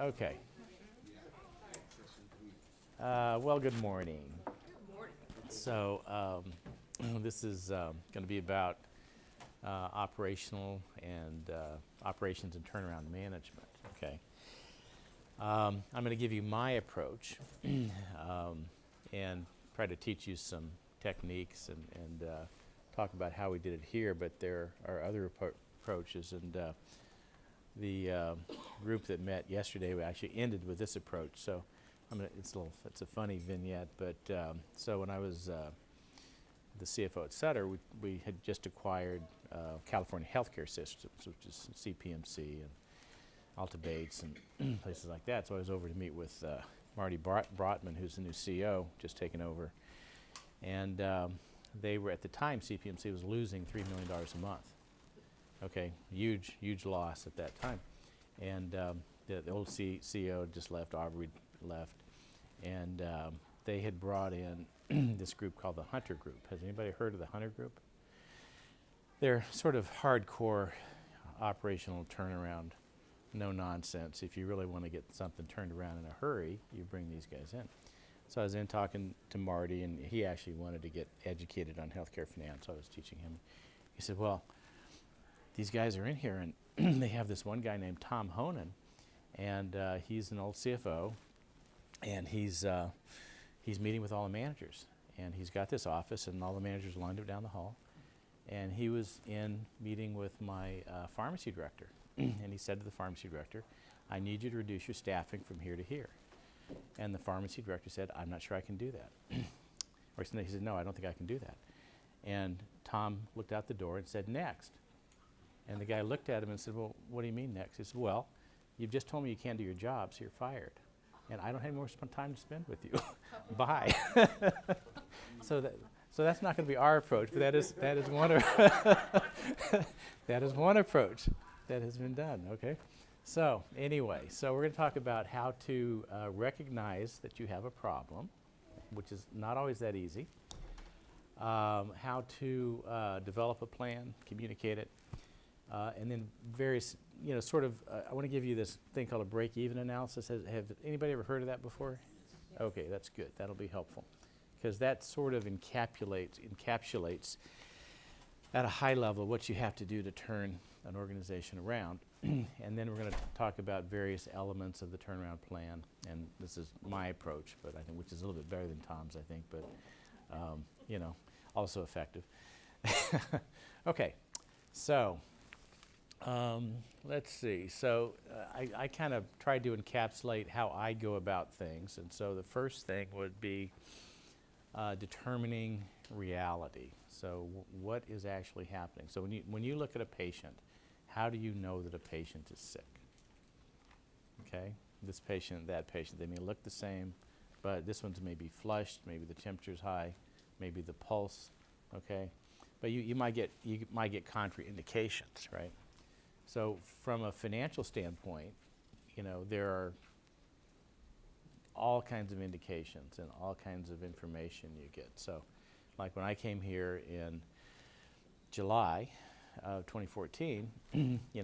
Okay. Well, good morning. So this is going to be about operational and operations and turnaround management. Okay. I'm going to give you my approach and try to teach you some techniques and talk about how we did it here. But there are other approaches, and the group that met yesterday, we actually ended with this approach. So it's a funny vignette, but so when I was the CFO at Sutter, we had just acquired California Healthcare Systems, which is CPMC and Alta Bates and places like that. So I was over to meet with Marty Brotman, who's the new CEO, just taken over. And they were, at the time, CPMC was losing $3 million a month. Okay, huge loss at that time. And the old CEO just left, Aubrey left, and they had brought in this group called the Hunter Group. Has anybody heard of the Hunter Group? They're sort of hardcore operational turnaround, no nonsense. If you really want to get something turned around in a hurry, you bring these guys in. So I was in talking to Marty, and he actually wanted to get educated on healthcare finance. So I was teaching him. He said, well, these guys are in here, and they have this one guy named Tom Honan, and he's an old CFO, and he's meeting with all the managers, and he's got this office, and all the managers lined up down the hall, and he was in meeting with my pharmacy director, and he said to the pharmacy director, I need you to reduce your staffing from here to here. And the pharmacy director said, I'm not sure I can do that. Or he said, no, I don't think I can do that. And Tom looked out the door and said, next. And the guy looked at him and said, well, what do you mean next? He said, well, you've just told me you can't do your job, so you're fired. And I don't have any more time to spend with you. Bye. So that's not going to be our approach, but that is one that is one approach that has been done. Okay. So anyway, we're going to talk about how to recognize that you have a problem, which is not always that easy. How to develop a plan, communicate it, and then various, I want to give you this thing called a break-even analysis. Have anybody ever heard of that before? Okay, that's good. That'll be helpful, because that sort of encapsulates at a high level what you have to do to turn an organization around. And then we're going to talk about various elements of the turnaround plan. And this is my approach, but I think which is a little bit better than Tom's, I think, but also effective. Okay, so let's see. So I kind of tried to encapsulate how I go about things. And so the first thing would be determining reality. So what is actually happening? So when you look at a patient, how do you know that a patient is sick? Okay, this patient, that patient, they may look the same, but this one's maybe flushed, maybe the temperature's high, maybe the pulse, okay? But you might get contraindications, right? So from a financial standpoint, there are all kinds of indications and all kinds of information you get. So like when I came here in July of 2014,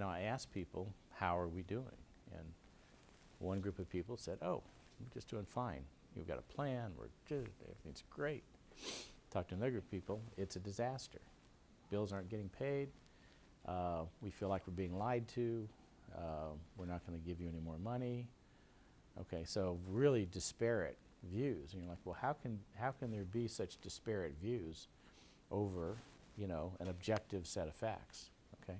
I asked people, how are we doing? And one group of people said, oh, we're just doing fine. We've got a plan, everything's great. Talked to another group of people, it's a disaster. Bills aren't getting paid. We feel like we're being lied to. We're not going to give you any more money. Okay, so really disparate views. And you're like, well, how can there be such disparate views over, an objective set of facts? Okay.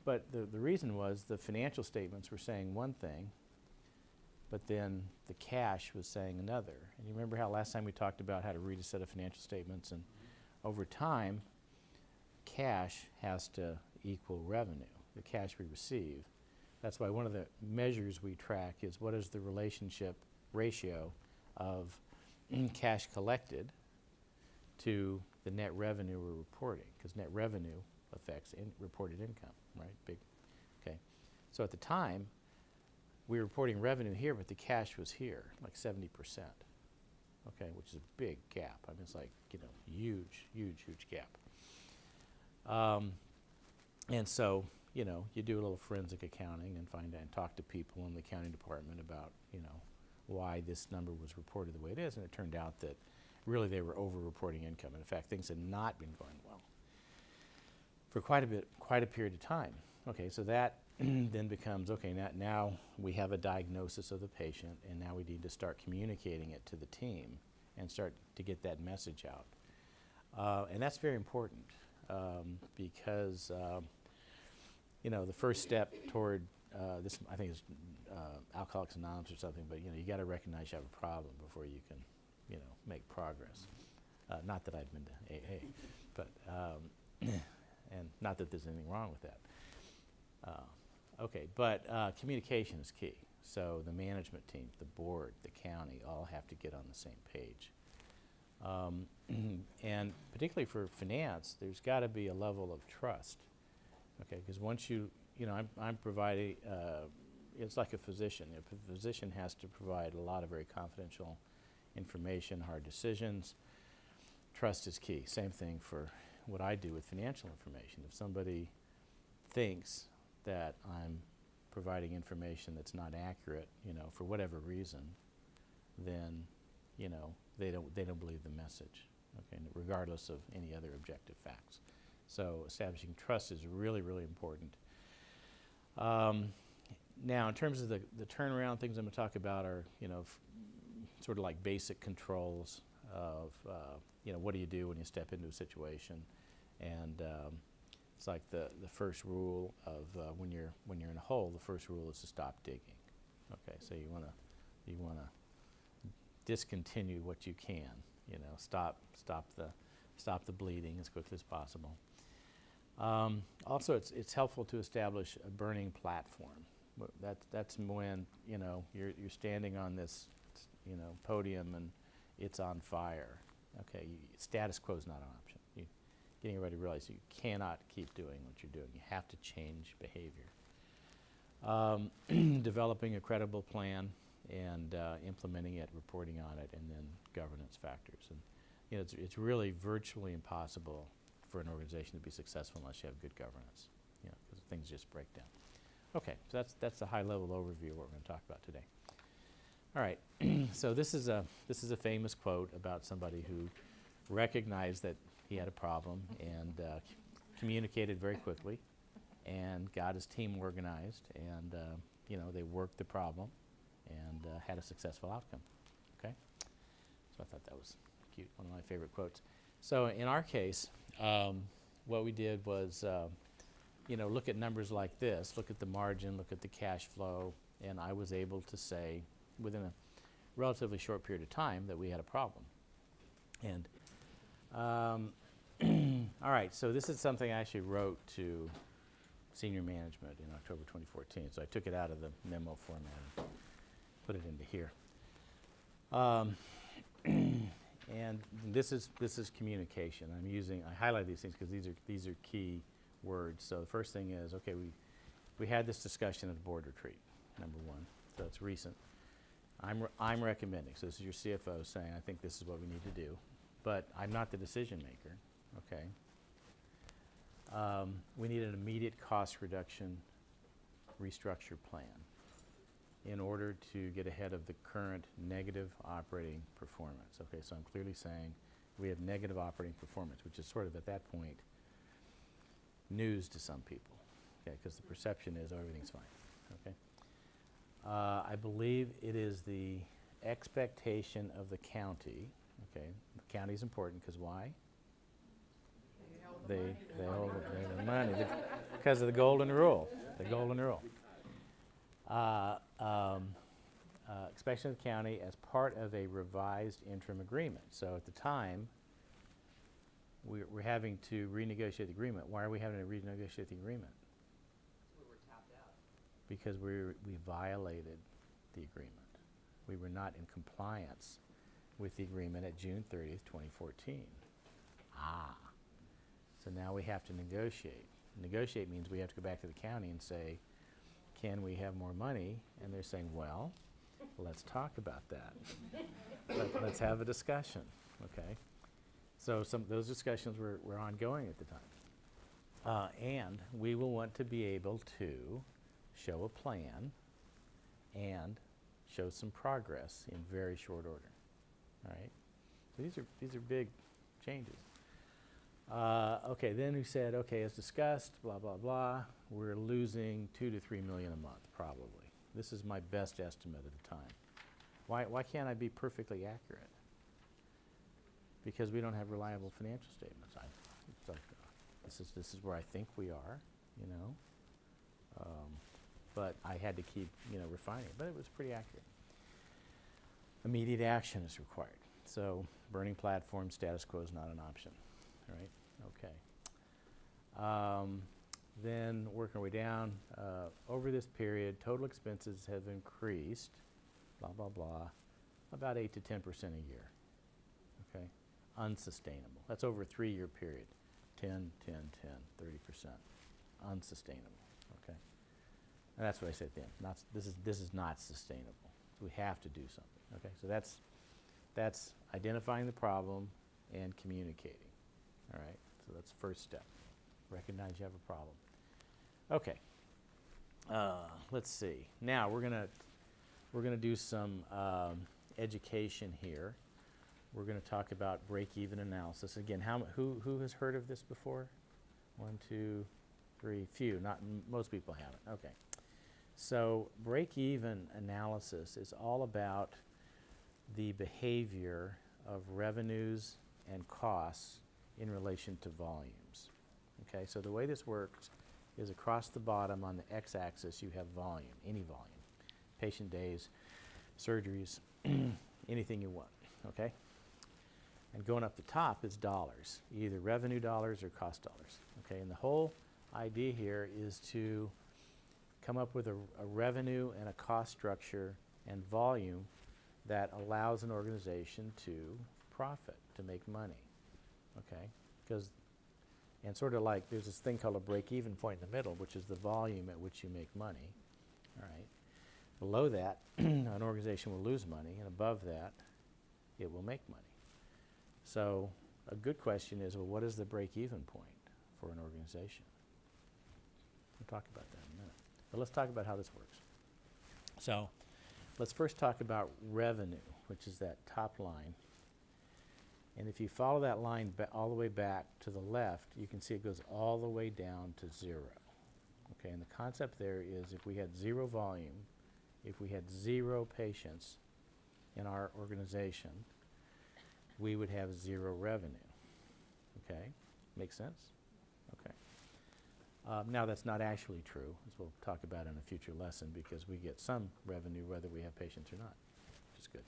But the reason was the financial statements were saying one thing, but then the cash was saying another. And you remember how last time we talked about how to read a set of financial statements, and over time, cash has to equal revenue, the cash we receive. That's why one of the measures we track is what is the ratio of cash collected to the net revenue we're reporting, because net revenue affects reported income, right? Big. Okay. So at the time, we were reporting revenue here, but the cash was here, like 70%. Okay, which is a big gap. I mean, it's like, huge gap. And so, you do a little forensic accounting and find out and talk to people in the accounting department about, why this number was reported the way it is. And it turned out that really they were over-reporting income. And in fact, things had not been going well for quite a period of time. Okay, so that then becomes, okay, now we have a diagnosis of the patient, and now we need to start communicating it to the team and start to get that message out. And that's very important because, the first step toward this, I think, is Alcoholics Anonymous or something, but, you got to recognize you have a problem before you can, make progress. Not that I've been to AA, but, and not that there's anything wrong with that. Okay, but communication is key. So the management team, the board, the county, all have to get on the same page. And particularly for finance, there's got to be a level of trust. Okay, because once I'm providing, it's like a physician. A physician has to provide a lot of very confidential information, hard decisions. Trust is key. Same thing for what I do with financial information. If somebody thinks that I'm providing information that's not accurate, for whatever reason, then, they don't believe the message, okay, regardless of any other objective facts. So establishing trust is really, really important. Now, in terms of the turnaround, things I'm going to talk about are, sort of like basic controls of, what do you do when you step into a situation, and it's like the first rule of when you're in a hole. The first rule is to stop digging. Okay, so you wanna discontinue what you can. Stop the bleeding as quickly as possible. Also, it's helpful to establish a burning platform. That's when you're standing on this podium and it's on fire. Okay, status quo is not an option. Getting everybody to realize you cannot keep doing what you're doing. You have to change behavior. Developing a credible plan and implementing it, reporting on it, and then governance factors. And it's really virtually impossible for an organization to be successful unless you have good governance. Because things just break down. Okay, so that's a high-level overview of what we're going to talk about today. All right, so this is a famous quote about somebody who recognized that he had a problem and communicated very quickly and got his team organized, and they worked the problem and had a successful outcome. Okay, so I thought that was cute, one of my favorite quotes. So in our case, what we did was look at numbers like this, look at the margin, look at the cash flow, and I was able to say within a relatively short period of time that we had a problem. And all right, so this is something I actually wrote to senior management in October 2014. So I took it out of the memo format and put it into here. And this is communication. I highlight these things because these are key words. So the first thing is, okay, we had this discussion at the board retreat, number one. So it's recent. I'm recommending. So this is your CFO saying, I think this is what we need to do, but I'm not the decision maker. Okay. We need an immediate cost reduction restructure plan in order to get ahead of the current negative operating performance. Okay, so I'm clearly saying we have negative operating performance, which is sort of at that point news to some people, okay, because the perception is, oh, everything's fine, okay. I believe it is the expectation of the county, okay, the county is important because why? They hold the money because of the golden rule, expectation of the county as part of a revised interim agreement. So at the time, we're having to renegotiate the agreement. Why are we having to renegotiate the agreement? We were tapped out. Because we violated the agreement. We were not in compliance with the agreement at June 30th, 2014. So now we have to negotiate. Negotiate means we have to go back to the county and say, can we have more money? And they're saying, well, let's talk about that. Let's have a discussion, okay? So those discussions were ongoing at the time. And we will want to be able to show a plan and show some progress in very short order. All right? So these are big changes. Okay, then we said, okay, as discussed, blah, blah, blah, we're losing 2 to 3 million a month, probably. This is my best estimate at the time. Why can't I be perfectly accurate? Because we don't have reliable financial statements. So this is where I think we are, you know. But I had to keep, refining it. But it was pretty accurate. Immediate action is required. So burning platform, status quo is not an option, right? Okay. Then working our way down, over this period, total expenses have increased, blah, blah, blah, about 8 to 10% a year, okay? Unsustainable. That's over a 3-year period. 10, 10, 10, 30%. Unsustainable, okay? And that's what I said then. This is not sustainable. So we have to do something, okay? So that's identifying the problem and communicating, all right? So that's the first step. Recognize you have a problem. Okay. Let's see. Now we're gonna do some education here. We're gonna talk about break-even analysis. Again, who has heard of this before? 1, 2, 3, few. Most people haven't. Okay. So break-even analysis is all about the behavior of revenues and costs in relation to volumes. Okay, so the way this works is across the bottom on the x-axis you have volume, any volume, patient days, surgeries, anything you want, okay? And going up the top is dollars, either revenue dollars or cost dollars, okay? And the whole idea here is to come up with a revenue and a cost structure and volume that allows an organization to profit, to make money, okay? And sort of like there's this thing called a break-even point in the middle, which is the volume at which you make money, all right? Below that, an organization will lose money, and above that, it will make money. So a good question is, well, what is the break-even point for an organization? We'll talk about that in a minute. But let's talk about how this works. So let's first talk about revenue, which is that top line. And if you follow that line all the way back to the left, you can see it goes all the way down to 0. Okay, and the concept there is if we had 0 volume, if we had 0 patients in our organization, we would have 0 revenue. Okay, make sense? Okay. Now that's not actually true, as we'll talk about in a future lesson, because we get some revenue whether we have patients or not, which is good.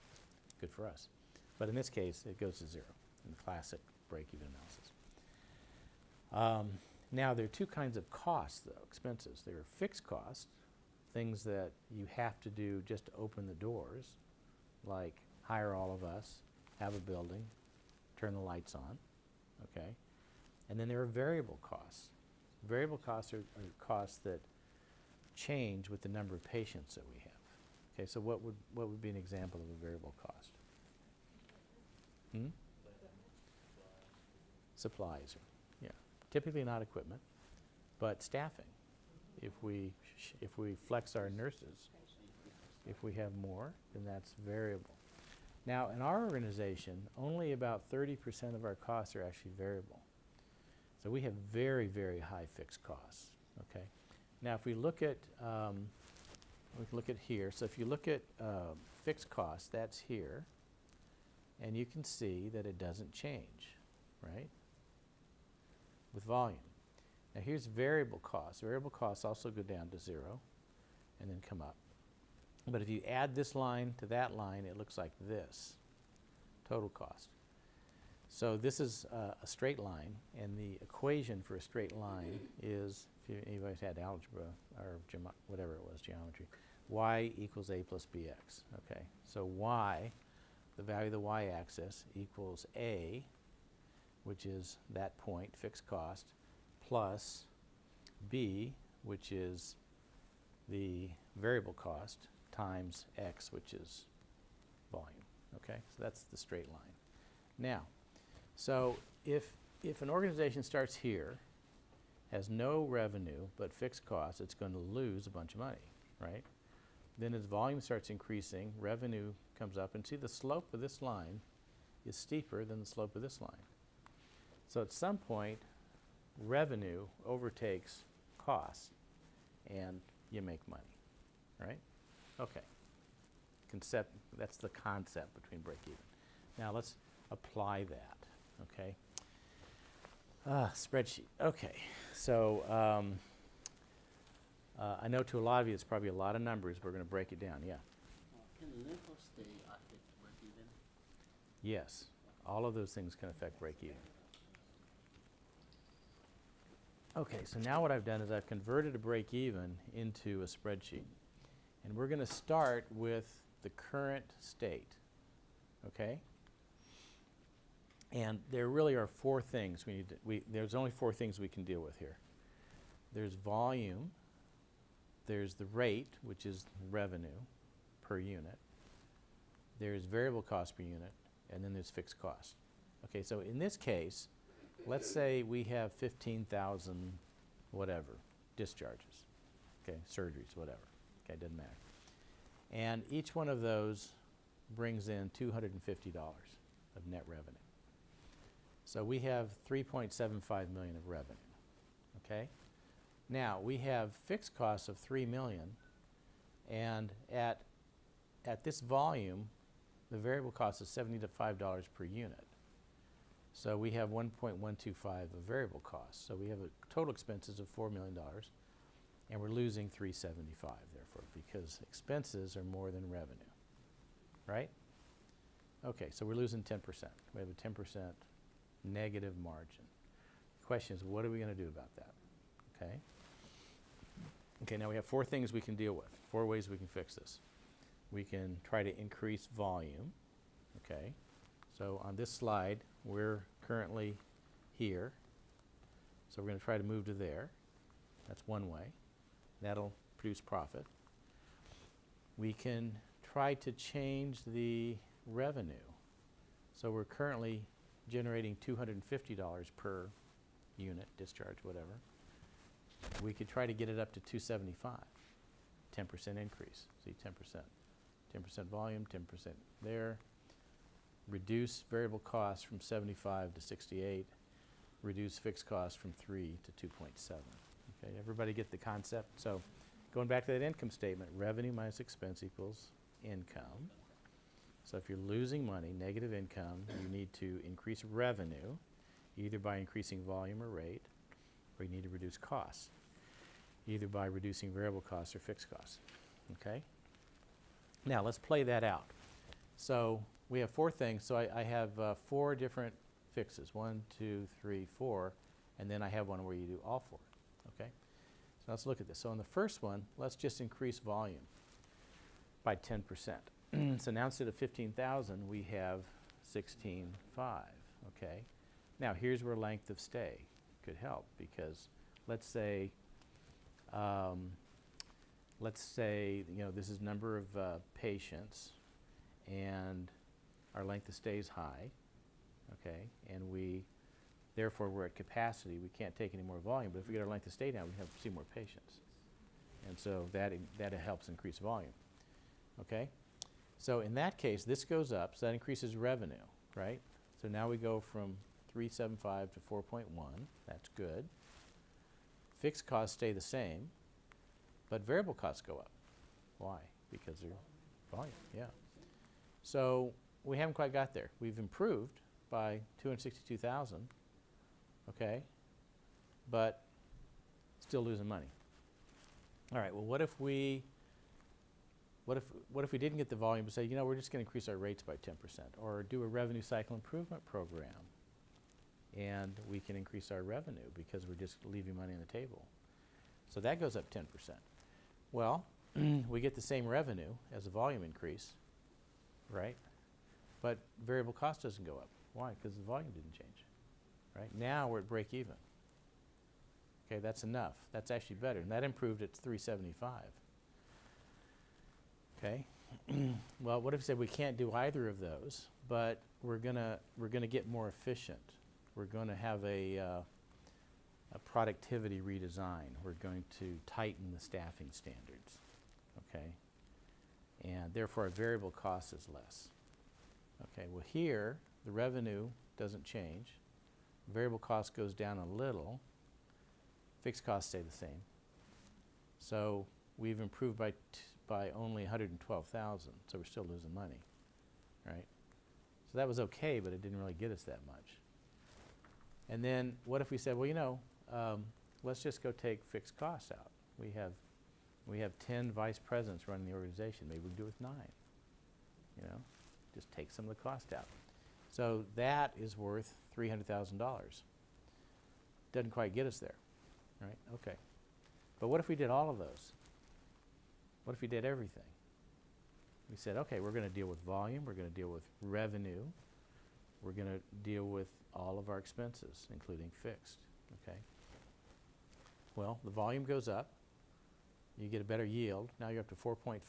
Good for us. But in this case, it goes to 0 in the classic break-even analysis. Now, there are 2 kinds of costs, though, expenses. There are fixed costs, things that you have to do just to open the doors, like hire all of us, have a building, turn the lights on, okay? And then there are variable costs. Variable costs are costs that change with the number of patients that we have. Okay, so what would be an example of a variable cost? Supplies, yeah. Typically not equipment, but staffing. If we flex our nurses, if we have more, then that's variable. Now, in our organization, only about 30% of our costs are actually variable. So we have very, very high fixed costs, okay? Now, if we look at here. So if you look at fixed costs, that's here. And you can see that it doesn't change, right? With volume. Now here's variable costs. Variable costs also go down to 0 and then come up. But if you add this line to that line, it looks like this, total cost. So this is a straight line, and the equation for a straight line is, if anybody's had algebra or whatever it was, geometry, y equals a plus bx, okay? So y, the value of the y-axis, equals a, which is that point, fixed cost, plus b, which is the variable cost, times x, which is volume, okay? So that's the straight line. Now, so if an organization starts here has no revenue but fixed costs, it's going to lose a bunch of money, right? Then as volume starts increasing, revenue comes up, and see the slope of this line is steeper than the slope of this line. So at some point, revenue overtakes costs, and you make money, right? Okay. That's the concept between break even. Now let's apply that, okay? Spreadsheet. Okay, so I know to a lot of you it's probably a lot of numbers. We're going to break it down. Yeah. Can length of stay affect break even? Yes. All of those things can affect break even. Okay, so now what I've done is I've converted a break even into a spreadsheet. And we're going to start with the current state, okay? And there really are four things there's only four things we can deal with here. There's volume, there's the rate, which is revenue per unit, there's variable cost per unit, and then there's fixed cost. Okay, so in this case, let's say we have 15,000 whatever discharges, okay, surgeries, whatever, okay, doesn't matter. And each one of those brings in $250 of net revenue. So we have 3.75 million of revenue, okay? Now, we have fixed costs of 3 million, and at this volume, the variable cost is $75 per unit. So we have 1.125 of variable costs. So we have a total expenses of $4 million, and we're losing 375 therefore, because expenses are more than revenue, right? Okay, so we're losing 10%. We have a 10% negative margin. The question is, what are we going to do about that? Okay. Okay, now we have four things we can deal with, four ways we can fix this. We can try to increase volume, okay? So on this slide, we're currently here. So we're going to try to move to there. That's one way. That'll produce profit. We can try to change the revenue. So we're currently generating $250 per unit, discharge, whatever. We could try to get it up to 275, 10% increase. See, 10%. 10% volume, 10% there. Reduce variable costs from 75 to 68. Reduce fixed costs from 3 to 2.7. Okay, everybody get the concept? So going back to that income statement, revenue minus expense equals income. So if you're losing money, negative income, you need to increase revenue, either by increasing volume or rate, or you need to reduce costs, either by reducing variable costs or fixed costs. Okay? Now let's play that out. So we have four things. So I have four different fixes, 1, 2, 3, 4, and then I have one where you do all four. Okay? So let's look at this. So in the first one, let's just increase volume by 10%. So now instead of 15,000, we have 16.5. Okay? Now here's where length of stay could help, because let's say this is number of patients, and our length of stay is high, okay, and therefore we're at capacity. We can't take any more volume, but if we get our length of stay down, we have to see more patients, and so that helps increase volume, okay. So in that case, this goes up, so that increases revenue, right? So now we go from 375 to 4.1. That's good. Fixed costs stay the same, but variable costs go up. Why? Because they're volume, yeah. So we haven't quite got there. We've improved by 262,000, okay, but still losing money. All right, well, what if we didn't get the volume, but say, we're just going to increase our rates by 10%, or do a revenue cycle improvement program, and we can increase our revenue because we're just leaving money on the table. So that goes up 10%. Well, we get the same revenue as a volume increase, right? But variable cost doesn't go up. Why? Because the volume didn't change, right? Now we're at break even. Okay, that's enough. That's actually better, and that improved at 375. Okay. Well, what if we said we can't do either of those, but we're gonna get more efficient. We're going to have a productivity redesign. We're going to tighten the staffing standards, okay? And therefore, our variable cost is less. Okay, well here, the revenue doesn't change. Variable cost goes down a little. Fixed costs stay the same. So we've improved by only 112,000, so we're still losing money, right? So that was okay, but it didn't really get us that much. And then what if we said, well, you know, let's just go take fixed costs out. We have 10 vice presidents running the organization. Maybe we can do it with 9, you know? Just take some of the cost out. So that is worth $300,000. Doesn't quite get us there, right? Okay. But what if we did all of those? What if we did everything? We said, okay, we're going to deal with volume, we're going to deal with revenue, we're going to deal with all of our expenses, including fixed, okay? Well, the volume goes up, you get a better yield, now you're up to 4.5.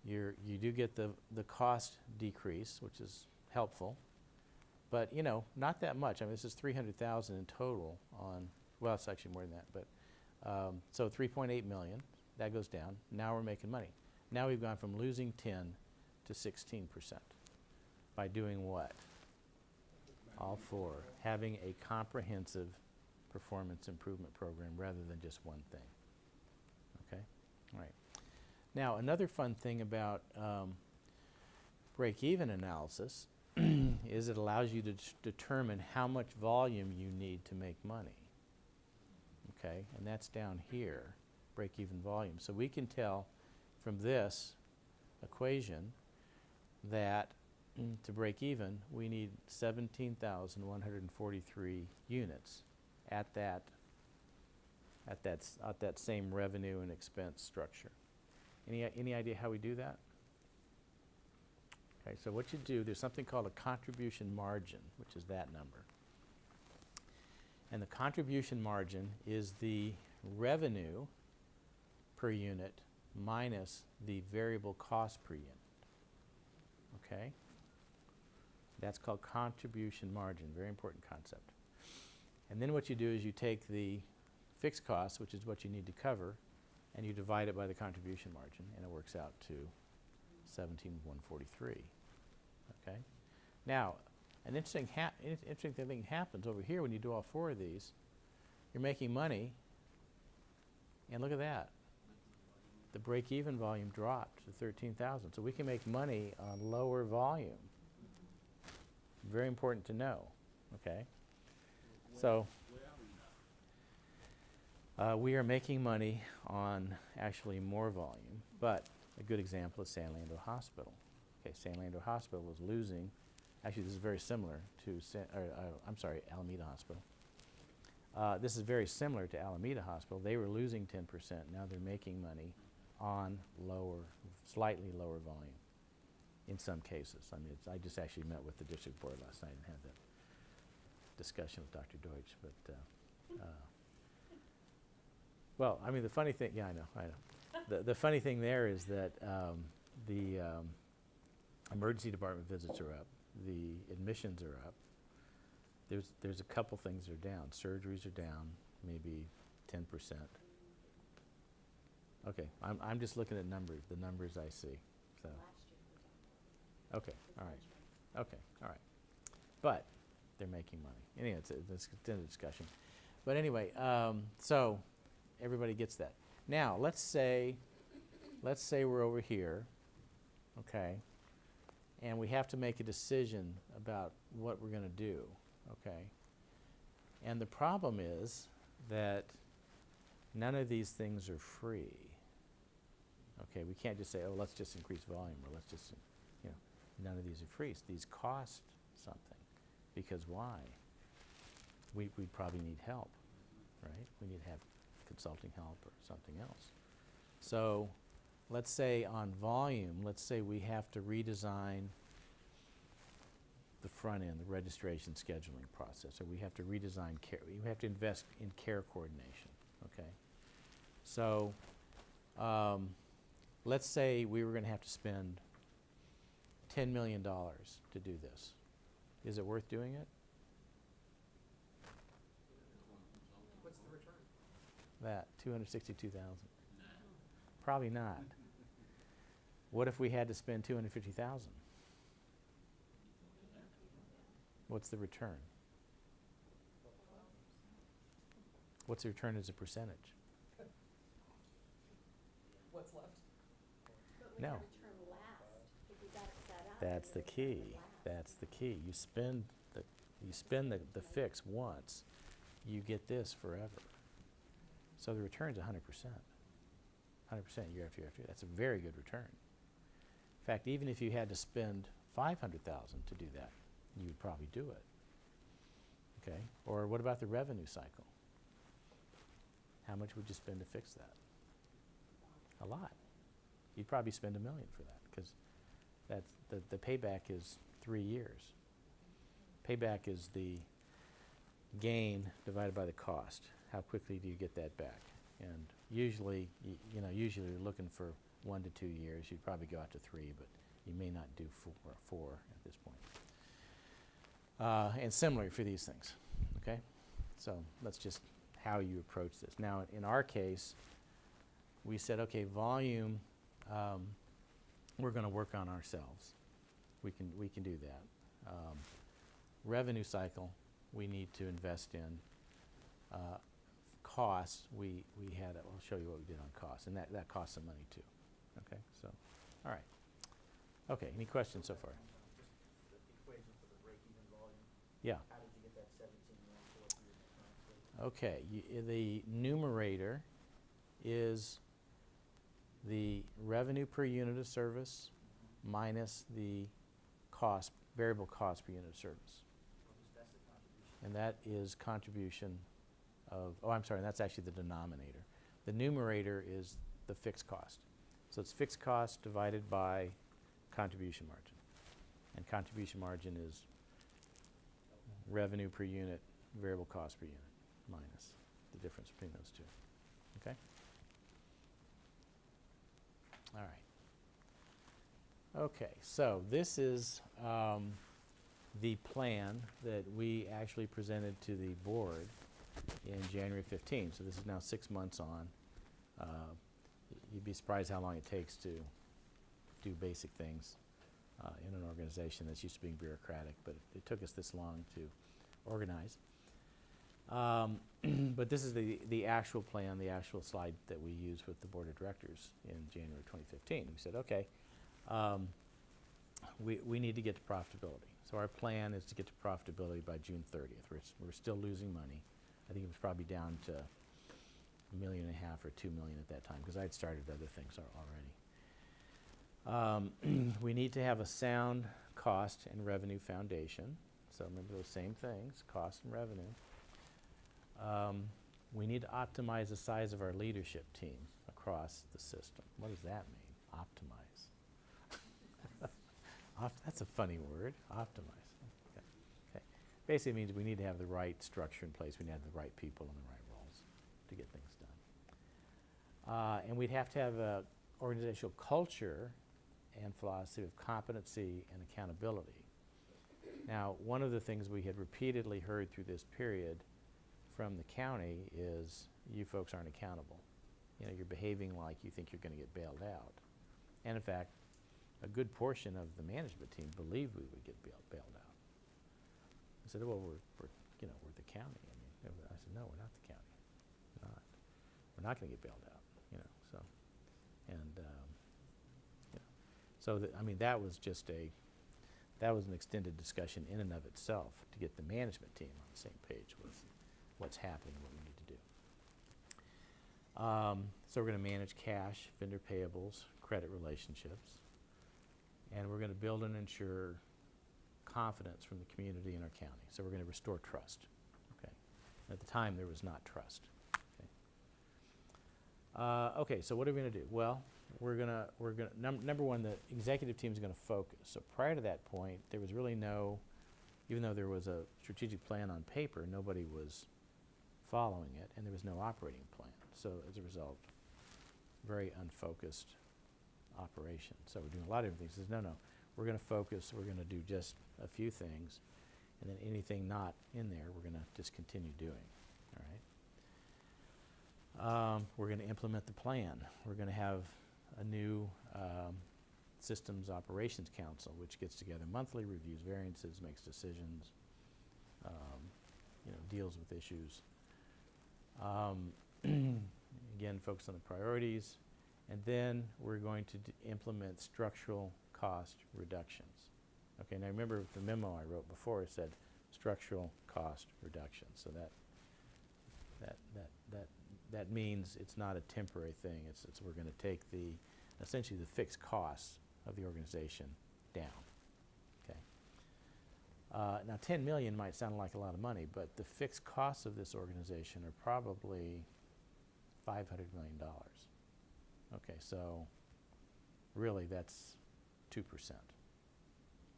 You do get the cost decrease, which is helpful, but you know, not that much. I mean, this is 300,000 in total on, well, it's actually more than that, but so 3.8 million, that goes down. Now we're making money. Now we've gone from losing 10 to 16% by doing what? All 4, having a comprehensive performance improvement program rather than just one thing. Okay, all right. Now, another fun thing about break-even analysis is it allows you to determine how much volume you need to make money. Okay, and that's down here, break-even volume. So we can tell from this equation that to break even, we need 17,143 units at that same revenue and expense structure. Any idea how we do that? Okay, so what you do, there's something called a contribution margin, which is that number. And the contribution margin is the revenue per unit minus the variable cost per unit. Okay? That's called contribution margin, very important concept. And then what you do is you take the fixed cost, which is what you need to cover, and you divide it by the contribution margin, and it works out to 17,143. Okay? Now, an interesting thing happens over here when you do all 4 of these. You're making money, and look at that. The break-even volume dropped to 13,000. So we can make money on lower volume. Very important to know. Okay? So we are making money on actually more volume, but a good example is San Leandro Hospital. Okay, San Leandro Hospital was losing, actually this is very similar to, Alameda Hospital. This is very similar to Alameda Hospital. They were losing 10%, now they're making money on slightly lower volume in some cases. I mean, I just actually met with the district board last night and had that discussion with Dr. Deutsch, but well, I mean, the funny thing, yeah, I know. The funny thing there is that the emergency department visits are up, the admissions are up. There's a couple things that are down. Surgeries are down, maybe 10%. Okay, I'm just looking at numbers, the numbers I see. So. Okay, all right. Okay, all right. But they're making money. Anyway, it's a discussion. But anyway, so everybody gets that. Now, let's say we're over here, okay, and we have to make a decision about what we're going to do, okay? And the problem is that none of these things are free. Okay, we can't just say, oh, let's just increase volume, or let's just, you know, none of these are free. So these cost something. Because why? We'd probably need help, right? We need to have consulting help or something else. So let's say on volume, let's say we have to redesign the front end, the registration scheduling process, or we have to redesign care, we have to invest in care coordination, okay? So let's say we were going to have to spend $10 million to do this. Is it worth doing it? that? 262,000. Probably not. What if we had to spend 250,000? What's the return? What's the return as a percentage? What's left? But would No. the return last if you got it set up? That's the would the return key. last? That's the key. You spend the fix once, you get this forever. So the return's 100%. 100% year after year after year. That's a very good return. In fact, even if you had to spend 500,000 to do that, you would probably do it. Okay? Or what about the revenue cycle? How much would you spend to fix that? A lot. You'd probably spend $1 million for that, because that's the payback is 3 years. Payback is the gain divided by the cost. How quickly do you get that back? And usually, usually you're looking for 1 to 2 years. You'd probably go out to 3, but you may not do four at this point. And similarly for these things, okay? So that's just how you approach this. Now, in our case, we said, okay, volume, we're going to work on ourselves. We can do that. Revenue cycle, we need to invest in. Costs, we had, I'll show you what we did on costs, and that costs some money too. Okay, so, all right. Okay, any questions so far? Just the equation for the break-even volume. Yeah. How did you get that 17,143 in the current state? Okay, the numerator is the revenue per unit of service minus the cost, variable cost per unit of service. That's the contribution. And that is contribution of, that's actually the denominator. The numerator is the fixed cost. So it's fixed cost divided by contribution margin. And contribution margin is revenue per unit, variable cost per unit, minus the difference between those two. Okay? All right. Okay, so this is the plan that we actually presented to the board in January 15. So this is now 6 months on. You'd be surprised how long it takes to do basic things in an organization that's used to being bureaucratic, but it took us this long to organize. But this is the actual plan, the actual slide that we used with the board of directors in January 2015. We said, okay, we need to get to profitability. So our plan is to get to profitability by June 30th. We're still losing money. I think it was probably down to $1.5 million or $2 million at that time, because I'd started other things already. We need to have a sound cost and revenue foundation. So remember those same things, cost and revenue. We need to optimize the size of our leadership team across the system. What does that mean, optimize? That's a funny word, optimize. Okay. Basically means we need to have the right structure in place. We need to have the right people in the right roles to get things done. And we'd have to have an organizational culture and philosophy of competency and accountability. Now, one of the things we had repeatedly heard through this period from the county is, you folks aren't accountable. You're behaving like you think you're going to get bailed out. And in fact, a good portion of the management team believed we would get bailed out. I said, well, we're the county. I said, no, we're not the county. We're not. We're not going to get bailed out. So, and that was just that was an extended discussion in and of itself to get the management team on the same page with what's happening and what we need to do. So we're going to manage cash, vendor payables, credit relationships, and we're going to build and ensure confidence from the community in our county. So we're going to restore trust. Okay. At the time, there was not trust. Okay, so what are we going to do? Well, we're gonna number one, the executive team is going to focus. So prior to that point, there was really even though there was a strategic plan on paper, nobody was following it, and there was no operating plan. So as a result, very unfocused operation. So we're doing a lot of different things. He says, no, we're going to focus. We're going to do just a few things, and then anything not in there, we're going to discontinue doing. All We're going to implement the plan. We're going to have a new Systems Operations Council, which gets together monthly, reviews variances, makes decisions, deals with issues. Again, focus on the priorities. And then we're going to implement structural cost reductions. Okay, now remember the memo I wrote before, it said structural cost reductions. So that means it's not a temporary thing. It's we're going to take essentially the fixed costs of the organization down. Okay. Now 10 million might sound like a lot of money, but the fixed costs of this organization are probably $500 million. Okay, so really that's 2%. Is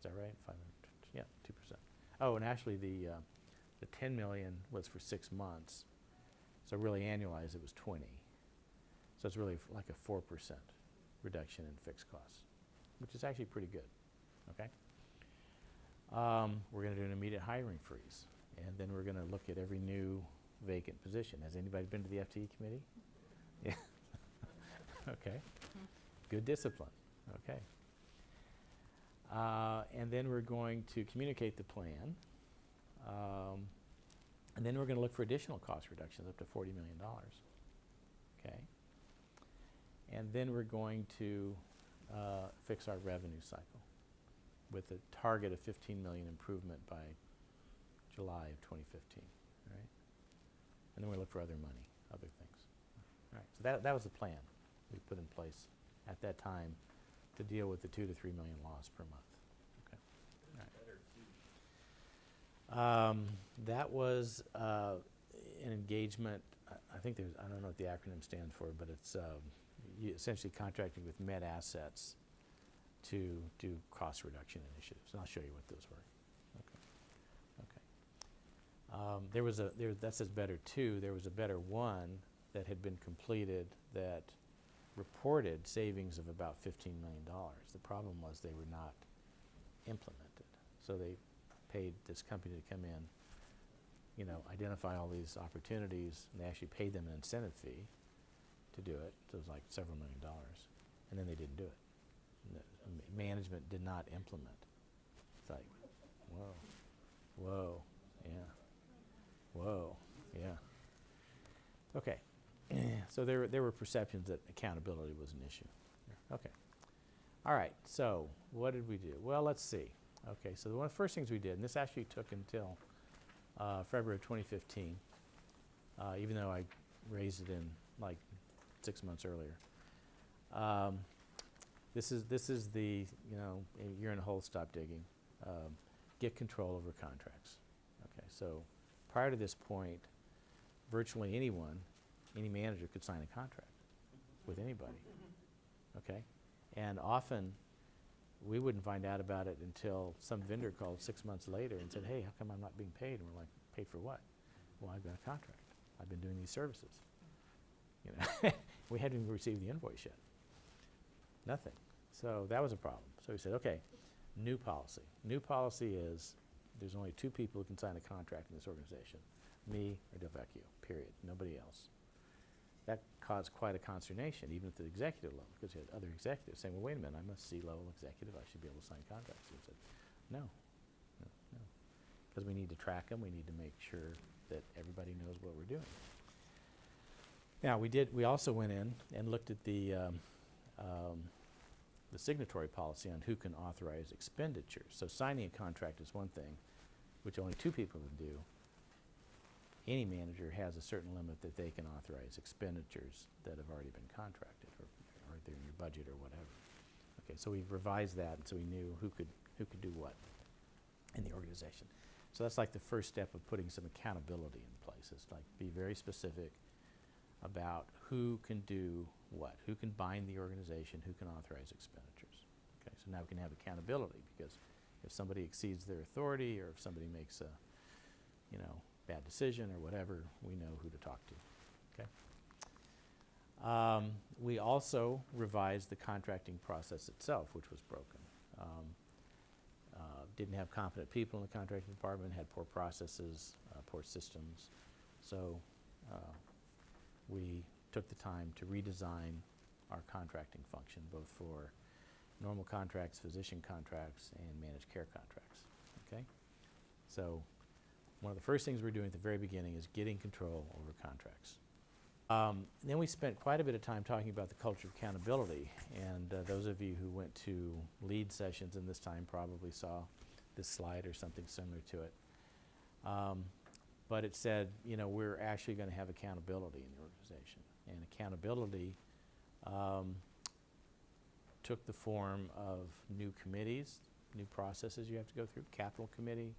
that right? 500, yeah, 2%. Oh, and actually the 10 million was for 6 months. So really annualized it was 20. So it's really like a 4% reduction in fixed costs, which is actually pretty good, okay? We're going to do an immediate hiring freeze, and then we're going to look at every new vacant position. Has anybody been to the FTE committee? Yeah. Okay. Good discipline, okay. And then we're going to communicate the plan, and then we're going to look for additional cost reductions up to $40 million, okay? And then we're going to fix our revenue cycle with a target of 15 million improvement by July of 2015, right? And then we look for other money, other things. All right, so that was the plan we put in place at that time to deal with the 2 to 3 million loss per month. Okay. All right. That was an engagement. I think there's, I don't know what the acronym stands for, but it's essentially contracting with Med Assets to do cost reduction initiatives. And I'll show you what those were. Okay. Okay. That says better 2. There was a better 1 that had been completed that reported savings of about $15 million. The problem was they were not implemented. So they paid this company to come in, identify all these opportunities, and they actually paid them an incentive fee to do it. So it was like several $1 million. And then they didn't do it. Management did not implement. It's like, whoa, yeah, whoa, yeah. Okay. So there were perceptions that accountability was an issue. Okay. All right, so what did we do? Well, let's see. Okay, so one of the first things we did, and this actually took until February of 2015, even though I raised it in like 6 months earlier. This is the, you're in a hole, stop digging. Get control over contracts. Okay, so prior to this point, virtually anyone, any manager could sign a contract with anybody, okay? And often, we wouldn't find out about it until some vendor called 6 months later and said, hey, how come I'm not being paid? And we're like, paid for what? Well, I've got a contract. I've been doing these services. We hadn't even received the invoice yet. Nothing. So that was a problem. So we said, okay, new policy. New policy is there's only 2 people who can sign a contract in this organization, me or Delvecchio, period, nobody else. That caused quite a consternation, even at the executive level, because you had other executives saying, well, wait a minute, I'm a C-level executive, I should be able to sign contracts. And we said, no, because we need to track them, we need to make sure that everybody knows what we're doing. Now, we also went in and looked at the signatory policy on who can authorize expenditures. So signing a contract is one thing, which only 2 people can do. Any manager has a certain limit that they can authorize expenditures that have already been contracted, or they're in your budget or whatever. Okay, so we revised that, and so we knew who could do what in the organization. So that's like the first step of putting some accountability in place. It's like be very specific about who can do what, who can bind the organization, who can authorize expenditures. Okay, so now we can have accountability, because if somebody exceeds their authority, or if somebody makes a, bad decision or whatever, we know who to talk to. Okay. We also revised the contracting process itself, which was broken. Didn't have competent people in the contracting department, had poor processes, poor systems. So we took the time to redesign our contracting function, both for normal contracts, physician contracts, and managed care contracts, okay? So one of the first things we're doing at the very beginning is getting control over contracts. Then we spent quite a bit of time talking about the culture of accountability, and those of you who went to lead sessions in this time probably saw this slide or something similar to it. But it said, you know, we're actually going to have accountability in the organization, and accountability took the form of new committees, new processes you have to go through, capital committee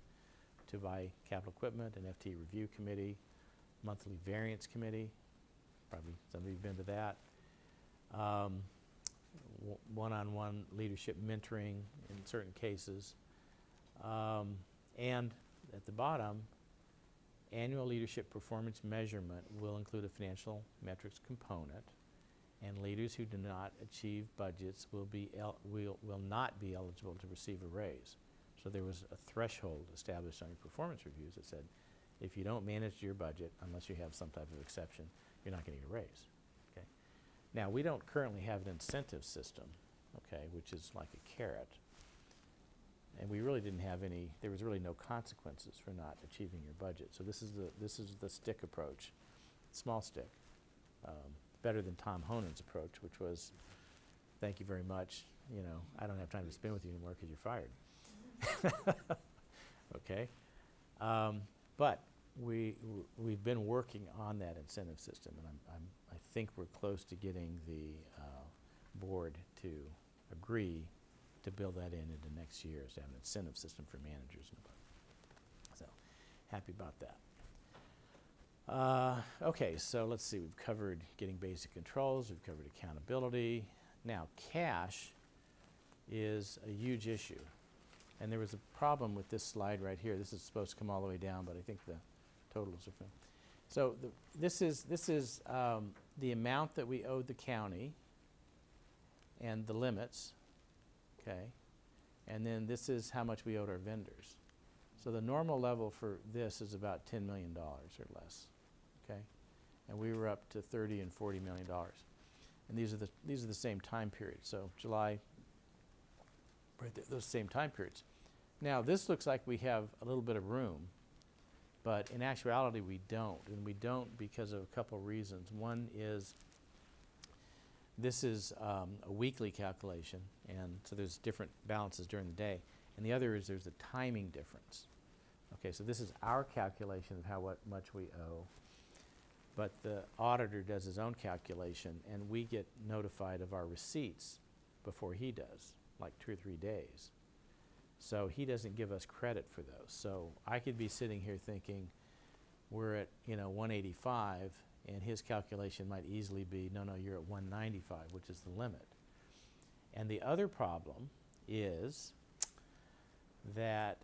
to buy capital equipment, an FTE review committee, monthly variance committee, probably some of you have been to that, one-on-one leadership mentoring in certain cases, and at the bottom, annual leadership performance measurement will include a financial metrics component, and leaders who do not achieve budgets will not be eligible to receive a raise. So there was a threshold established on your performance reviews that said, if you don't manage your budget, unless you have some type of exception, you're not going to get a raise. Okay. Now, we don't currently have an incentive system, okay, which is like a carrot. And we really didn't have any, there was really no consequences for not achieving your budget. So this is the stick approach, small stick. Better than Tom Honen's approach, which was, thank you very much, you know, I don't have time to spend with you anymore because you're fired. Okay. But we've been working on that incentive system, and I think we're close to getting the board to agree to build that into next year, is to have an incentive system for managers and above. So, happy about that. Okay, so let's see, we've covered getting basic controls, we've covered accountability. Now, cash is a huge issue. And there was a problem with this slide right here. This is supposed to come all the way down, but I think the totals are fine. So this is the amount that we owed the county and the limits, okay? And then this is how much we owed our vendors. So the normal level for this is about $10 million or less, okay? And we were up to $30 and $40 million. And these are the same time periods. So July, right there, those same time periods. Now this looks like we have a little bit of room, but in actuality we don't, and we don't because of a couple of reasons. One is this is a weekly calculation, and so there's different balances during the day. And the other is there's a timing difference. Okay, so this is our calculation of how much we owe, but the auditor does his own calculation, and we get notified of our receipts before he does, like 2 or 3 days. So he doesn't give us credit for those. So I could be sitting here thinking we're at 185, and his calculation might easily be, no, you're at 195, which is the limit. And the other problem is that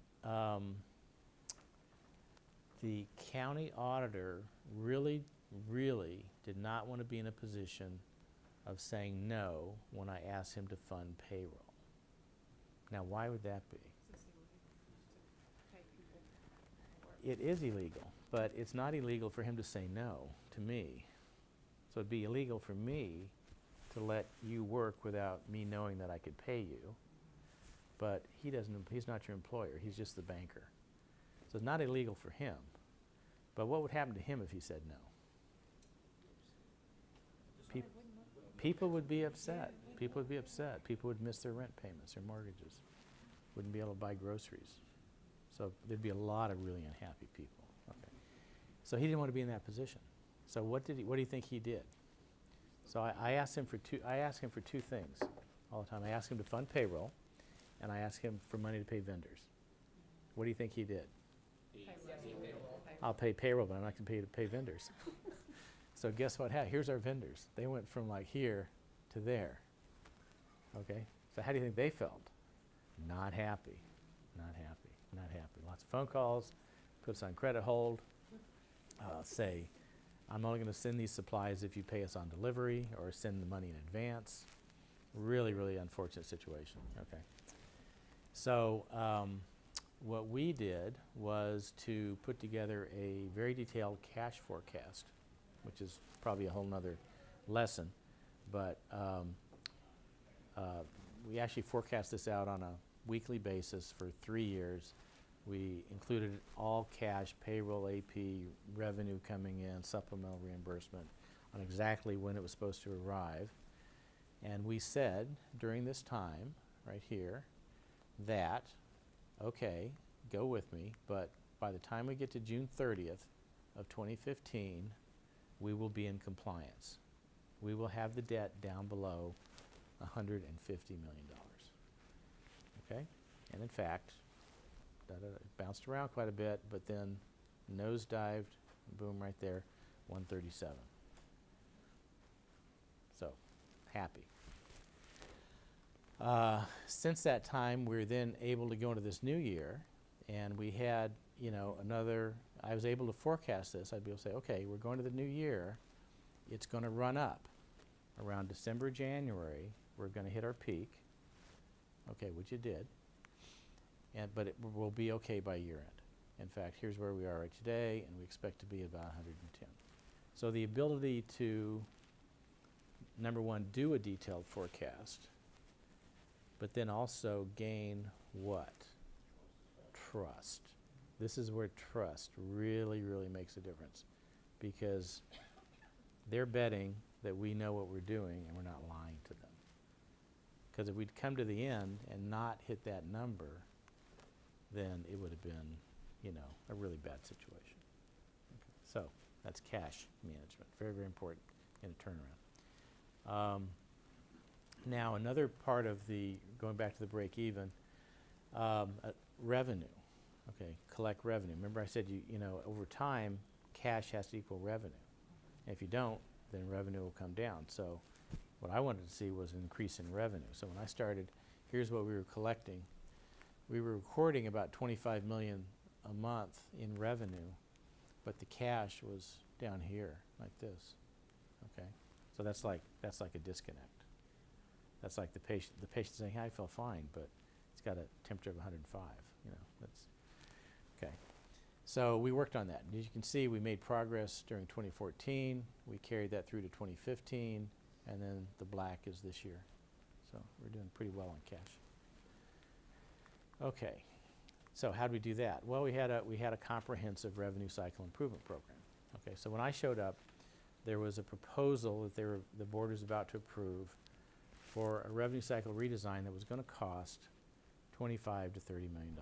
the county auditor really did not want to be in a position of saying no when I asked him to fund payroll. Now, why would that be? It is illegal, but it's not illegal for him to say no to me. So it'd be illegal for me to let you work without me knowing that I could pay you. But he's not your employer, he's just the banker. So it's not illegal for him. But what would happen to him if he said no? People would be upset. People would be upset. People would miss their rent payments, their mortgages. Wouldn't be able to buy groceries. So there'd be a lot of really unhappy people. Okay. So he didn't want to be in that position. So what do you think he did? So I asked him for two things all the time. I asked him to fund payroll, and I asked him for money to pay vendors. What do you think he did? I'll pay payroll, but I'm not going to pay vendors. So guess what happened? Here's our vendors. They went from like here to there. Okay? So how do you think they felt? Not happy. Not happy. Not happy. Lots of phone calls, put us on credit hold, say, I'm only going to send these supplies if you pay us on delivery, or send the money in advance. Really, really unfortunate situation. Okay. So what we did was to put together a very detailed cash forecast, which is probably a whole nother lesson. But we actually forecast this out on a weekly basis for 3 years. We included all cash, payroll, AP, revenue coming in, supplemental reimbursement on exactly when it was supposed to arrive. And we said during this time, right here, that, okay, go with me, but by the time we get to June 30th of 2015, we will be in compliance. We will have the debt down below $150 million. Okay? And in fact, it bounced around quite a bit, but then nosedived, boom, right there, 137. So, happy. Since that time, we're then able to go into this new year, and we had, I was able to forecast this. I'd be able to say, okay, we're going to the new year. It's going to run up. Around December, January, we're going to hit our peak. Okay, which it did. But it will be okay by year end. In fact, here's where we are right today, and we expect to be about 110. So the ability to, number one, do a detailed forecast, but then also gain what? Trust. This is where trust really, really makes a difference, because they're betting that we know what we're doing and we're not lying to them. Because if we'd come to the end and not hit that number, then it would have been, a really bad situation. Okay. So that's cash management, very, very important in a turnaround. Now, another part of going back to the break even, revenue. Okay, collect revenue. Remember I said over time, cash has to equal revenue. And if you don't, then revenue will come down. So what I wanted to see was an increase in revenue. So when I started, here's what we were collecting. We were recording about $25 million a month in revenue, but the cash was down here like this. Okay, so that's like a disconnect. That's like the patient saying, "I feel fine," but it's got a temperature of 105. That's okay. So we worked on that. And as you can see, we made progress during 2014. We carried that through to 2015, and then the black is this year. So we're doing pretty well on cash. Okay, so how did we do that? Well, we had a comprehensive revenue cycle improvement program. Okay, so when I showed up, there was a proposal that the board was about to approve for a revenue cycle redesign that was going to cost $25 to $30 million.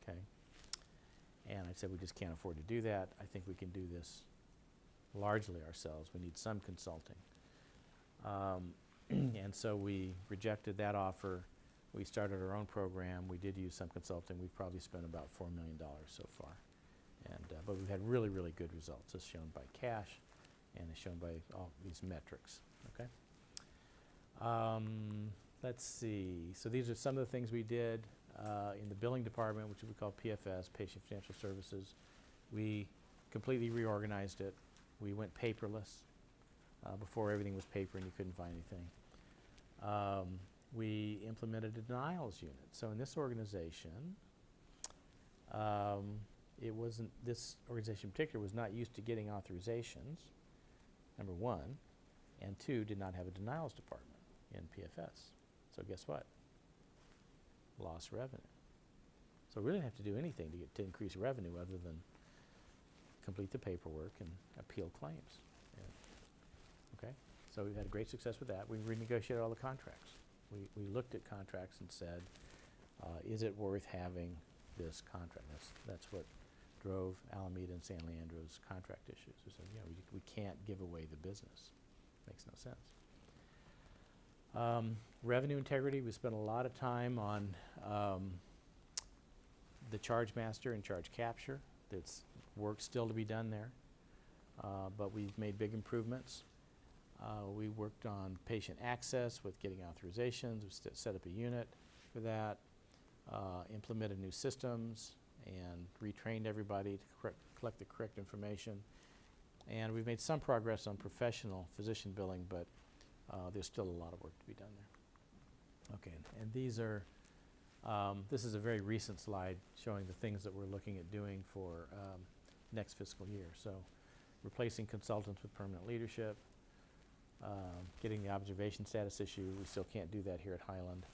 Okay, and I said we just can't afford to do that. I think we can do this largely ourselves. We need some consulting, and so we rejected that offer. We started our own program. We did use some consulting. We've probably spent about $4 million so far. But we've had really, really good results, as shown by cash and as shown by all these metrics. Okay. Let's see. So these are some of the things we did in the billing department, which we call PFS, Patient Financial Services. We completely reorganized it. We went paperless. Before, everything was paper and you couldn't find anything. We implemented a denials unit. So in this organization, this organization in particular was not used to getting authorizations, number one, and two, did not have a denials department in PFS. So guess what? Lost revenue. So we didn't have to do anything to increase revenue other than complete the paperwork and appeal claims. Yeah. Okay, so we've had great success with that. We renegotiated all the contracts. We looked at contracts and said, is it worth having this contract? That's what drove Alameda and San Leandro's contract issues. We said, we can't give away the business. Makes no sense. Revenue integrity, we spent a lot of time on the charge master and charge capture. There's work still to be done there, but we've made big improvements. We worked on patient access with getting authorizations. We set up a unit for that, implemented new systems, and retrained everybody to collect the correct information. And we've made some progress on professional physician billing, but there's still a lot of work to be done there. Okay, and these are, this is a very recent slide showing the things that we're looking at doing for next fiscal year. So replacing consultants with permanent leadership, getting the observation status issue. We still can't do that here at Highland.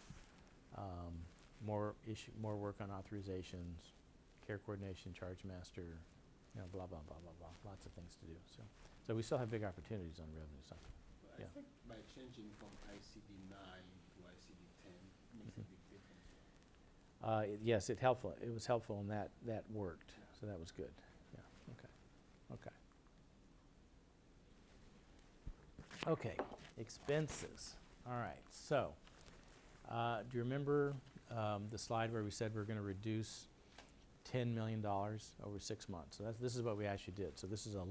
More work on authorizations, care coordination, charge master, blah, blah, blah, blah, blah. Lots of things to do. So we still have big opportunities on the revenue side. But Yeah. I think by changing from ICD 9 to ICD 10 makes a big difference. Yes, it was helpful and that worked. So that was good. Yeah, okay. Okay, expenses. All right, so do you remember the slide where we said we're going to reduce $10 million over 6 months? So this is what we actually did. So this is $11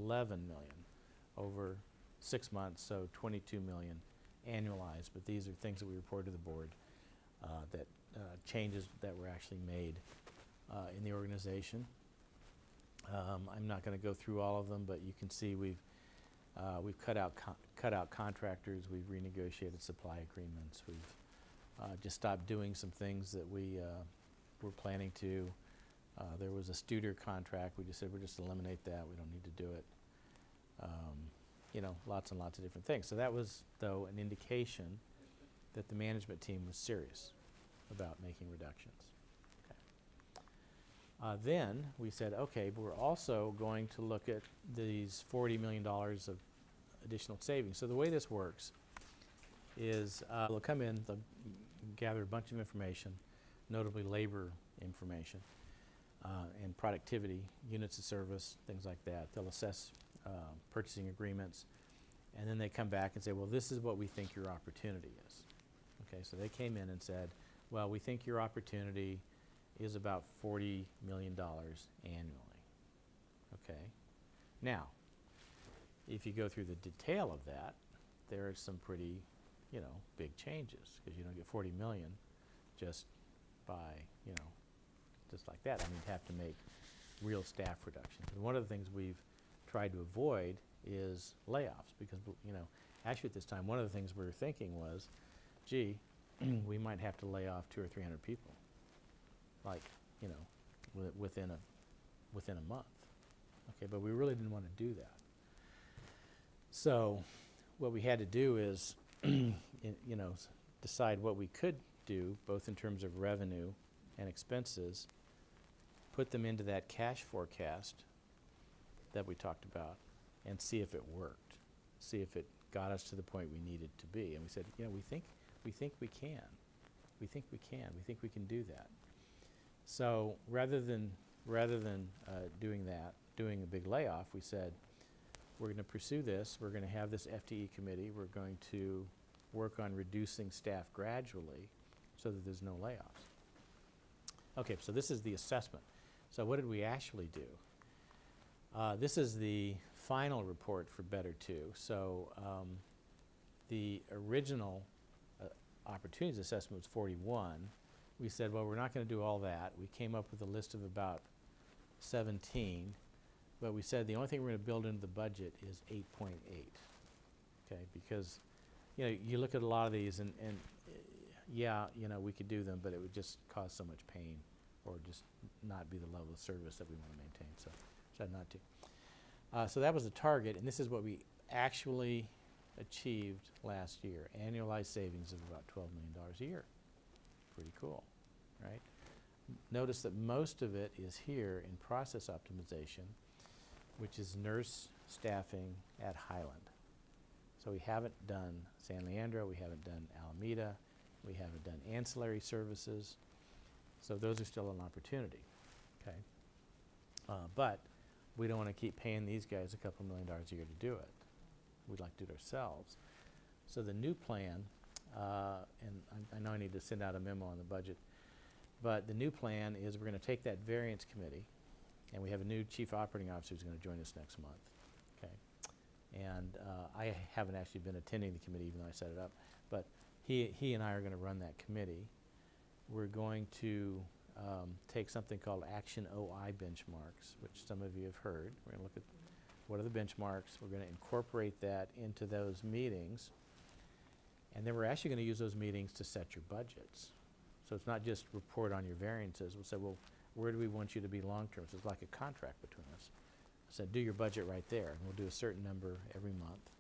million over 6 months, so $22 million annualized. But these are things that we reported to the board that changes that were actually made in the organization. I'm not going to go through all of them, but you can see we've cut out contractors. We've renegotiated supply agreements. We've just stopped doing some things that we were planning to. There was a Studer contract. We just said we'll just eliminate that. We don't need to do it. Lots and lots of different things. So that was, though, an indication that the management team was serious about making reductions. Okay. Then we said, okay, but we're also going to look at these $40 million of additional savings. So the way this works is they'll come in, they'll gather a bunch of information, notably labor information and productivity, units of service, things like that. They'll assess purchasing agreements, and then they come back and say, well, this is what we think your opportunity is. Okay, so they came in and said, well, we think your opportunity is about $40 million annually. Okay, now, if you go through the detail of that, there are some pretty, big changes, because you don't get 40 million just by, just like that. I mean, you'd have to make real staff reductions. And one of the things we've tried to avoid is layoffs, because, actually at this time, one of the things we were thinking was, gee, we might have to lay off 200 or 300 people, like, within a month. Okay, but we really didn't want to do that. So what we had to do is, decide what we could do, both in terms of revenue and expenses, put them into that cash forecast that we talked about, and see if it worked, see if it got us to the point we needed to be. And we said, we think we can. We think we can do that. So rather than doing a big layoff, we said, we're going to pursue this. We're going to have this FTE committee. We're going to work on reducing staff gradually so that there's no layoffs. Okay, so this is the assessment. So what did we actually do? This is the final report for Better 2. So the original opportunities assessment was 41. We said, well, we're not going to do all that. We came up with a list of about 17. But we said the only thing we're going to build into the budget is 8.8, okay? Because, you look at a lot of these and we could do them, but it would just cause so much pain or just not be the level of service that we want to maintain, so decided not to. So that was the target, and this is what we actually achieved last year, annualized savings of about $12 million a year. Pretty cool, right? Notice that most of it is here in process optimization, which is nurse staffing at Highland. So we haven't done San Leandro, we haven't done Alameda, we haven't done ancillary services. So those are still an opportunity, okay? But we don't want to keep paying these guys a couple $1 million a year to do it. We'd like to do it ourselves. So the new plan, and I know I need to send out a memo on the budget, but the new plan is we're going to take that variance committee, and we have a new chief operating officer who's going to join us next month, okay? And I haven't actually been attending the committee even though I set it up, but he and I are going to run that committee. We're going to take something called Action OI benchmarks, which some of you have heard. We're going to look at what are the benchmarks. We're going to incorporate that into those meetings, and then we're actually going to use those meetings to set your budgets. So it's not just report on your variances. We'll say, well, where do we want you to be long-term? So it's like a contract between us. So do your budget right there, and we'll do a certain number every month.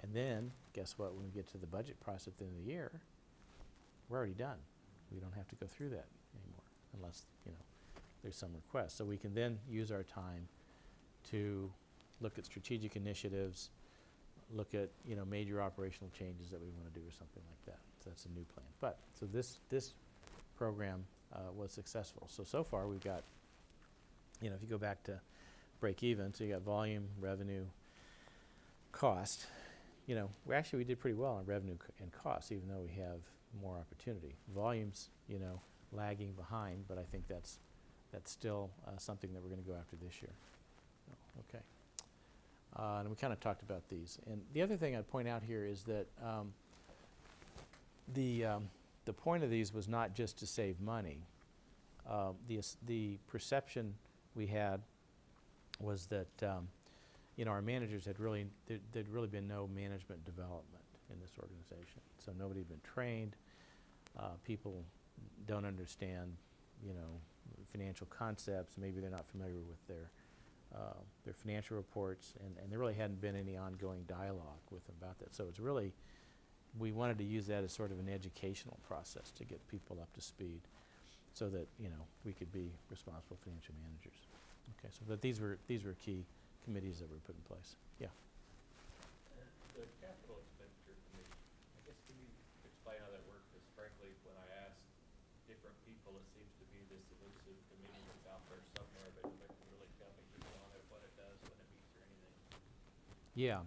And then, guess what, when we get to the budget process at the end of the year, we're already done. We don't have to go through that anymore unless, there's some request. So we can then use our time to look at strategic initiatives, look at, major operational changes that we want to do or something like that. So that's a new plan. But, so this program was successful. So far we've got, if you go back to break even, so you got volume, revenue, cost. We did pretty well on revenue and cost, even though we have more opportunity. Volume's, lagging behind, but I think that's still something that we're going to go after this year. Okay. And we kind of talked about these. And the other thing I'd point out here is that the point of these was not just to save money. The perception we had was that our managers there'd really been no management development in this organization. So nobody had been trained. People don't understand, financial concepts. Maybe they're not familiar with their financial reports, and there really hadn't been any ongoing dialogue with them about that. So it's really, we wanted to use that as sort of an educational process to get people up to speed so that, we could be responsible financial managers. Okay, so that these were key committees that were put in place. Yeah. The capital expenditure committee, I guess, can you explain how that works? Because frankly, when I ask different people, it seems to be this elusive committee that's out there somewhere, but nobody can really tell me who's on it, what it does, when it meets, or anything. Yeah.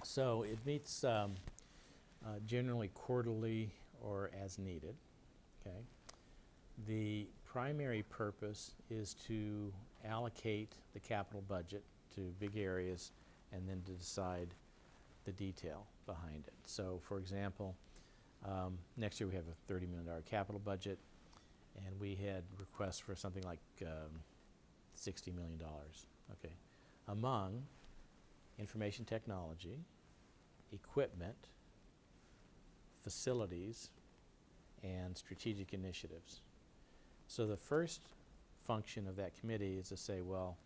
So it meets generally quarterly or as needed. Okay. The primary purpose is to allocate the capital budget to big areas and then to decide the detail behind it. So, for example, next year we have a $30 million capital budget, and we had requests for something like $60 million. Okay. Among information technology, equipment, facilities, and strategic initiatives. So the first function of that committee is to say, well,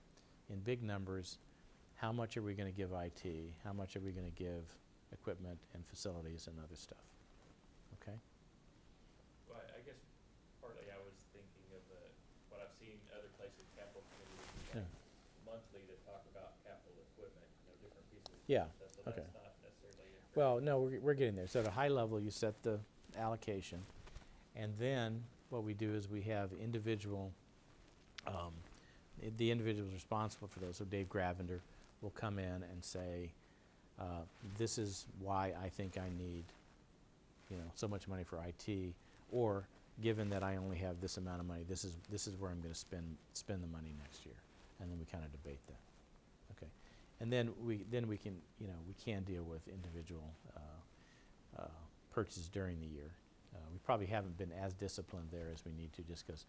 in big numbers, how much are we going to give IT? How much are we going to give equipment and facilities and other stuff? Okay? Well, I guess partly I was thinking of what I've seen other places, capital committees, Yeah. monthly to talk about capital equipment, different pieces. Yeah, So okay. that's not necessarily. Well, no, we're getting there. So at a high level, you set the allocation, and then what we do is we have individual, the individuals responsible for those. So Dave Gravender will come in and say, this is why I think I need, so much money for IT, or given that I only have this amount of money, this is where I'm going to spend the money next year, and then we kind of debate that. Okay, and then we can we can deal with individual purchases during the year. We probably haven't been as disciplined there as we need to, just because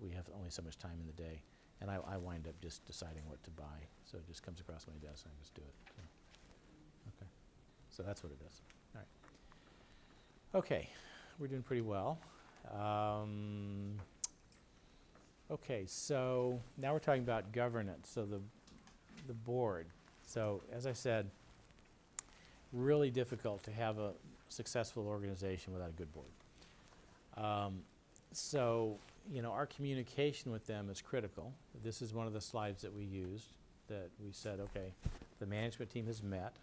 we have only so much time in the day, and I wind up just deciding what to buy. So it just comes across my desk and I just do it. So. Okay, so that's what it does. All right. Okay, we're doing pretty well. Okay, so now we're talking about governance. So the board. So as I said, really difficult to have a successful organization without a good board. So, our communication with them is critical. This is one of the slides that we used, that we said, okay, the management team has met,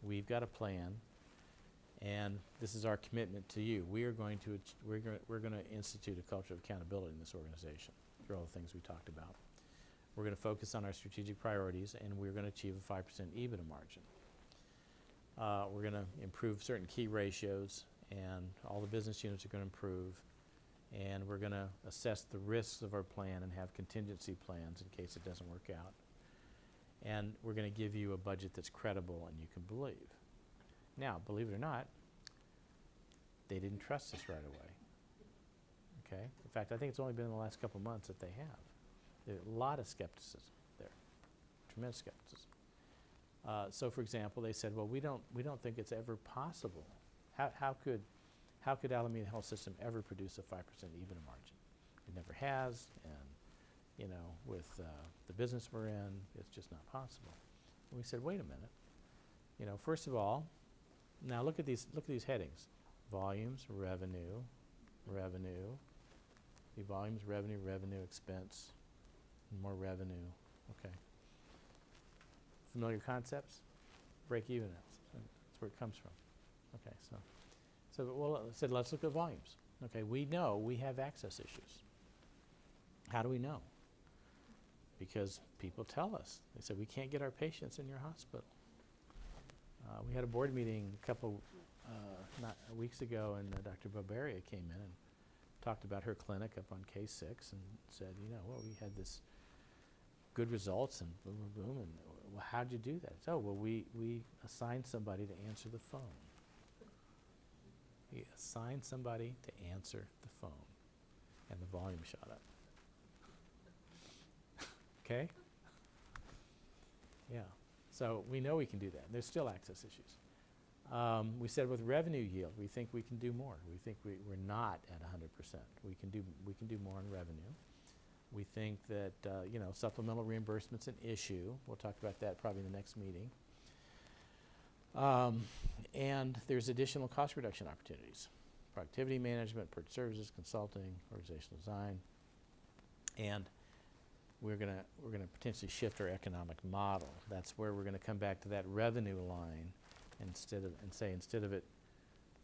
we've got a plan, and this is our commitment to you. We're going to institute a culture of accountability in this organization through all the things we talked about. We're going to focus on our strategic priorities, and we're going to achieve a 5% EBITDA margin. We're going to improve certain key ratios, and all the business units are going to improve, and we're going to assess the risks of our plan and have contingency plans in case it doesn't work out. And we're going to give you a budget that's credible and you can believe. Now, believe it or not, they didn't trust us right away. Okay? In fact, I think it's only been in the last couple of months that they have. There's a lot of skepticism there, tremendous skepticism. So, for example, they said, well, we don't think it's ever possible. How could Alameda Health System ever produce a 5% EBITDA margin? It never has, and with the business we're in, it's just not possible. And we said, wait a minute, first of all, now look at these headings. Volumes, revenue, the volumes, revenue, expense, more revenue. Okay. Familiar concepts? Break even. That's where it comes from. Okay, I said let's look at volumes. Okay, we know we have access issues. How do we know? Because people tell us. They said we can't get our patients in your hospital. We had a board meeting a couple weeks ago, and Dr. Barbaria came in and talked about her clinic up on K6 and said, we had this good results and boom, boom, boom. And well, how'd you do that? So, we assigned somebody to answer the phone. We assigned somebody to answer the phone, and the volume shot up. Okay? Yeah. So we know we can do that. There's still access issues. We said with revenue yield, we think we can do more. We think we're not at 100%. We can do more on revenue. We think that supplemental reimbursement's an issue. We'll talk about that probably in the next meeting. And there's additional cost reduction opportunities: productivity management, purchase services, consulting, organizational design, and we're gonna potentially shift our economic model. That's where we're gonna come back to that revenue line instead of it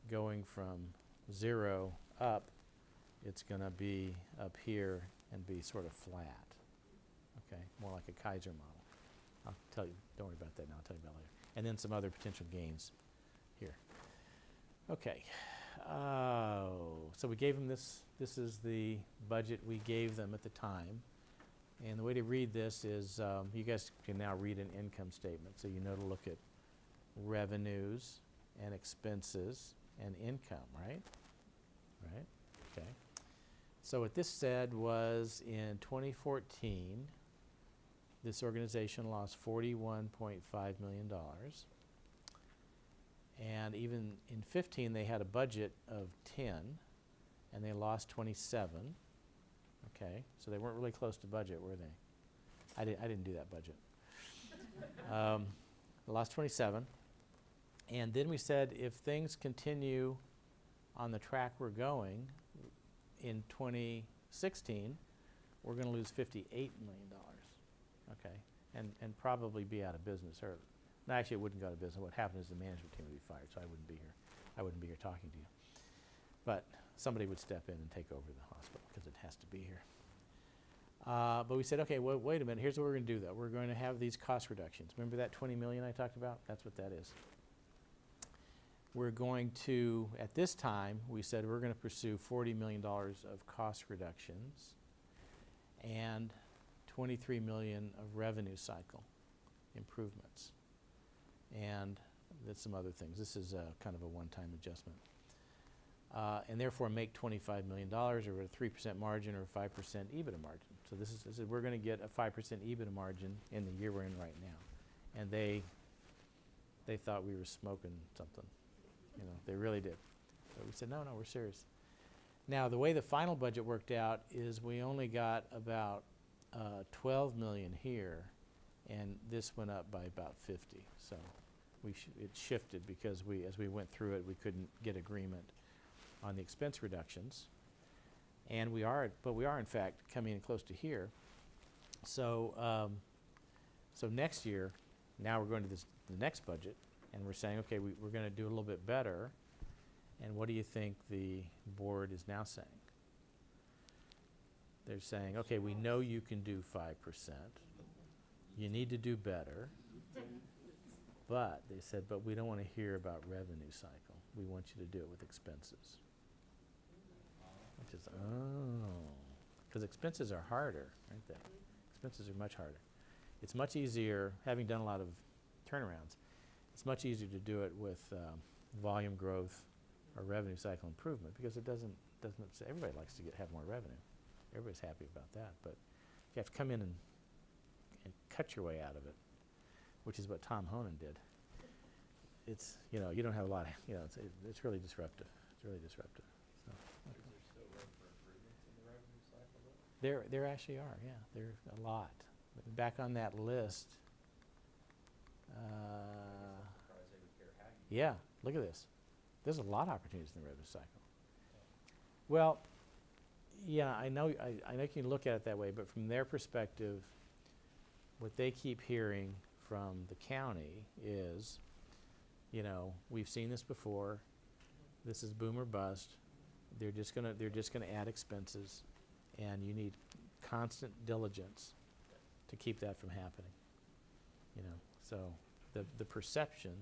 going from 0 up, it's gonna be up here and be sort of flat. Okay, more like a Kaiser model. I'll tell you. Don't worry about that now. I'll tell you about it later. And then some other potential gains here. Okay. So we gave them this. This is the budget we gave them at the time. And the way to read this is you guys can now read an income statement. So you know to look at revenues and expenses and income, right? Right? Okay. So what this said was in 2014, this organization lost $41.5 million. And even in 15, they had a budget of 10, and they lost 27. Okay, so they weren't really close to budget, were they? I didn't do that budget. They lost 27. And then we said if things continue on the track we're going, in 2016, we're going to lose $58 million. Okay, and probably be out of business. Or, no, actually, it wouldn't go out of business. What happened is the management team would be fired, so I wouldn't be here. I wouldn't be here talking to you. But somebody would step in and take over the hospital because it has to be here. But we said, okay, well, wait a minute. Here's what we're going to do, though. We're going to have these cost reductions. Remember that $20 million I talked about? That's what that is. We're going to, at this time, we said we're going to pursue $40 million of cost reductions and $23 million of revenue cycle improvements. And that's some other things. This is kind of a one-time adjustment. And therefore make $25 million or a 3% margin or a 5% EBITDA margin. So this is we're going to get a 5% EBITDA margin in the year we're in right now. And they thought we were smoking something. They really did. But we said, no, we're serious. Now, the way the final budget worked out is we only got about $12 million here, and this went up by about 50. So it shifted because as we went through it, we couldn't get agreement on the expense reductions. And we are in fact coming in close to here. So next year, now we're going to the next budget, and we're saying, okay, we're going to do a little bit better. And what do you think the board is now saying? They're saying, okay, we know you can do 5%. You need to do better. But they said, but we don't want to hear about revenue cycle. We want you to do it with expenses. Which is, because expenses are harder, aren't they? Expenses are much harder. It's much easier, having done a lot of turnarounds, it's much easier to do it with volume growth or revenue cycle improvement because it doesn't everybody likes to have more revenue. Everybody's happy about that. But if you have to come in and cut your way out of it, which is what Tom Honan did, it's, you don't have a lot of, it's really disruptive. It's really disruptive. So, Is there still room for improvements in the revenue cycle, though? there actually are, yeah. There's a lot. Back on that list, Surprising Yeah, look at this. There's a lot of opportunities in the revenue cycle. Well, yeah, I know you can look at it that way, but from their perspective, what they keep hearing from the county is, you know, we've seen this before. This is boom or bust. They're just gonna add expenses, and you need constant diligence to keep that from happening. You know, so the perception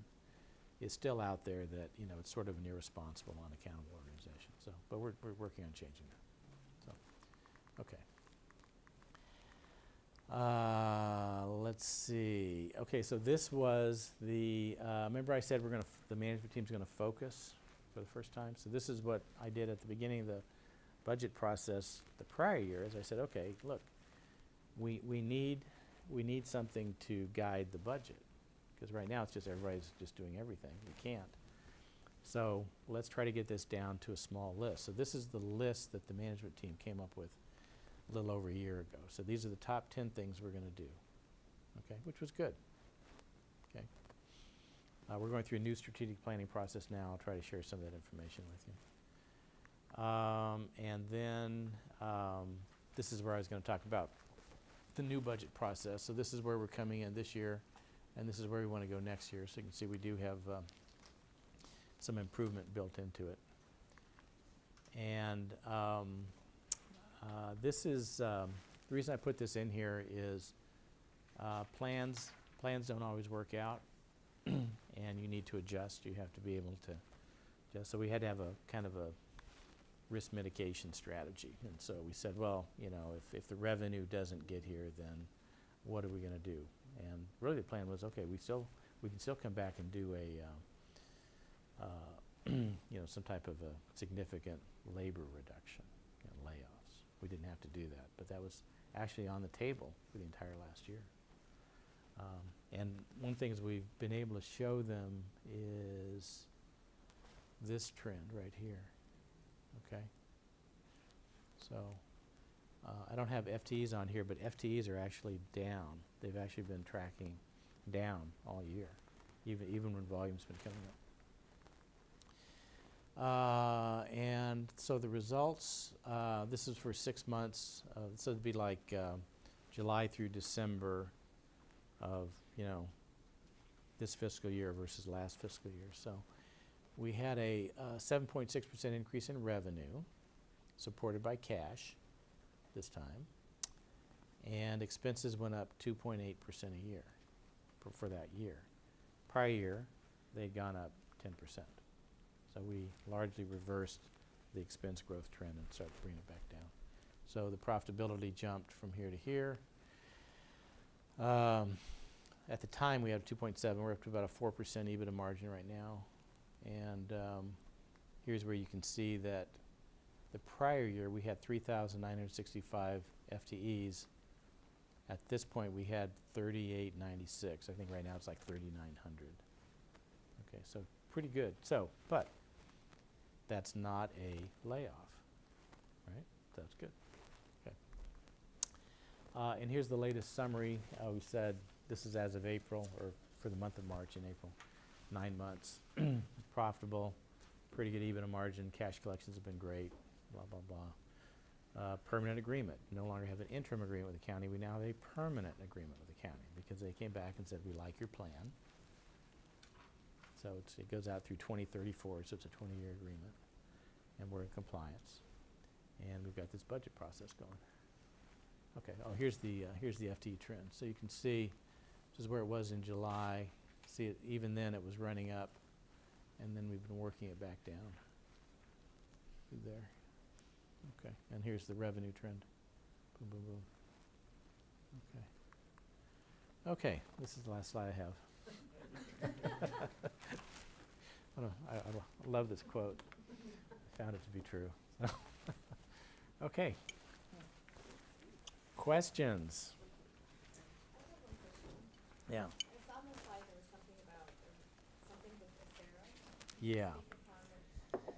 is still out there that, you know, it's sort of an irresponsible, unaccountable organization. So, but we're working on changing that. So, okay. Let's see. Okay, so this was the, remember I said the management team's gonna focus for the first time? So this is what I did at the beginning of the budget process the prior year, is I said, okay, look, we need something to guide the budget. Because right now it's just everybody's just doing everything. We can't. So let's try to get this down to a small list. So this is the list that the management team came up with a little over a year ago. So these are the top 10 things we're going to do, okay, which was good. Okay. We're going through a new strategic planning process now. I'll try to share some of that information with you. And then this is where I was going to talk about the new budget process. So this is where we're coming in this year, and this is where we want to go next year. So you can see we do have some improvement built into it. And this is, the reason I put this in here is plans don't always work out, and you need to adjust. You have to be able to adjust. So we had to have a kind of a risk mitigation strategy. And so we said, well, you know, if the revenue doesn't get here, then what are we going to do? And really the plan was, okay, we can still come back and do a, you know, some type of a significant labor reduction, you know, layoffs. We didn't have to do that, but that was actually on the table for the entire last year. And one thing is we've been able to show them is this trend right here, okay? So I don't have FTEs on here, but FTEs are actually down. They've actually been tracking down all year, even when volume's been coming up. And so the results, this is for 6 months, so it'd be like July through December of, you know, this fiscal year versus last fiscal year. So we had a 7.6% increase in revenue, supported by cash this time, and expenses went up 2.8% a year for that year. Prior year, they'd gone up 10%. So we largely reversed the expense growth trend and started bringing it back down. So the profitability jumped from here to here. At the time, we had 2.7. We're up to about a 4% EBITDA margin right now. And here's where you can see that the prior year, we had 3,965 FTEs. At this point, we had 3,896. I think right now it's like 3,900. Okay, so pretty good. So, but that's not a layoff, right? That's good. Okay. And here's the latest summary. We said this is as of April, or for the month of March and April. 9 months. Profitable, pretty good EBITDA margin. Cash collections have been great. Blah, blah, blah. Permanent agreement. No longer have an interim agreement with the county. We now have a permanent agreement with the county because they came back and said, we like your plan. So it goes out through 2034, so it's a 20-year agreement. And we're in compliance. And we've got this budget process going. Okay, oh, here's the FTE trend. So you can see this is where it was in July. See it, even then it was running up, and then we've been working it back down through there. Okay, and here's the revenue trend. Boom, boom, boom. Okay. Okay, this is the last slide I have. I love this quote. I found it to be true. Okay. Questions? Yeah. I saw on the slide there was something about, something with Sarah. Yeah. Department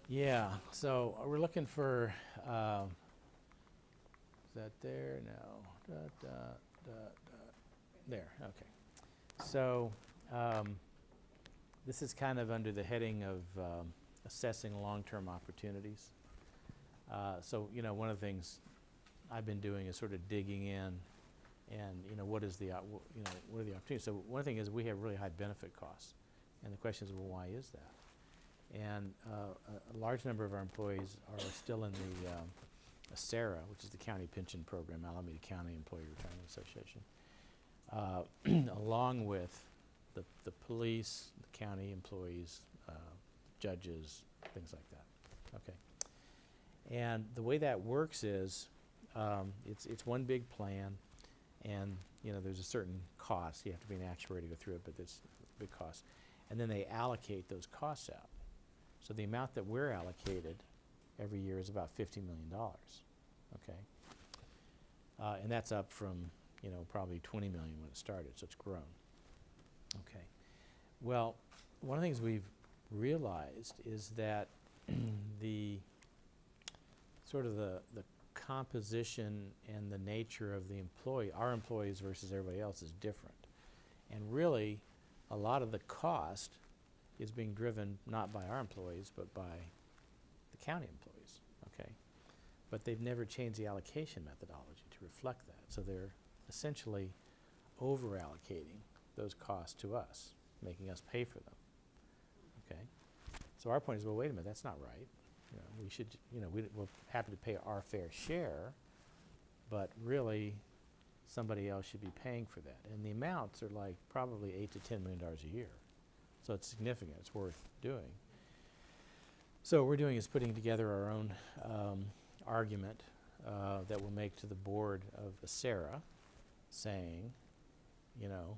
13. Yeah. So we're looking for. Is that there? No. There. Okay. So this is kind of under the heading of assessing long-term opportunities. So, you know, one of the things I've been doing is sort of digging in and, you know, what is the, you know, what are the opportunities? So one thing is we have really high benefit costs. And the question is, well, why is that? And a large number of our employees are still in the ACERA, which is the county pension program, Alameda County Employee Retirement Association, along with the police, the county employees, judges, things like that. Okay. And the way that works is it's one big plan, and you know there's a certain cost. You have to be an actuary to go through it, but there's a big cost. And then they allocate those costs out. So the amount that we're allocated every year is about $50 million. Okay. And that's up from, you know, probably 20 million when it started, so it's grown. Okay. Well, one of the things we've realized is that the sort of the composition and the nature of the employee, our employees versus everybody else, is different. And really, a lot of the cost is being driven not by our employees, but by the county employees, okay? But they've never changed the allocation methodology to reflect that. So they're essentially over-allocating those costs to us, making us pay for them, okay? So our point is, well, wait a minute, that's not right. You know, we should, you know, we're happy to pay our fair share, but really, somebody else should be paying for that. And the amounts are like probably $8 to $10 million a year. So it's significant, it's worth doing. So what we're doing is putting together our own argument that we'll make to the board of ACERA, saying, you know,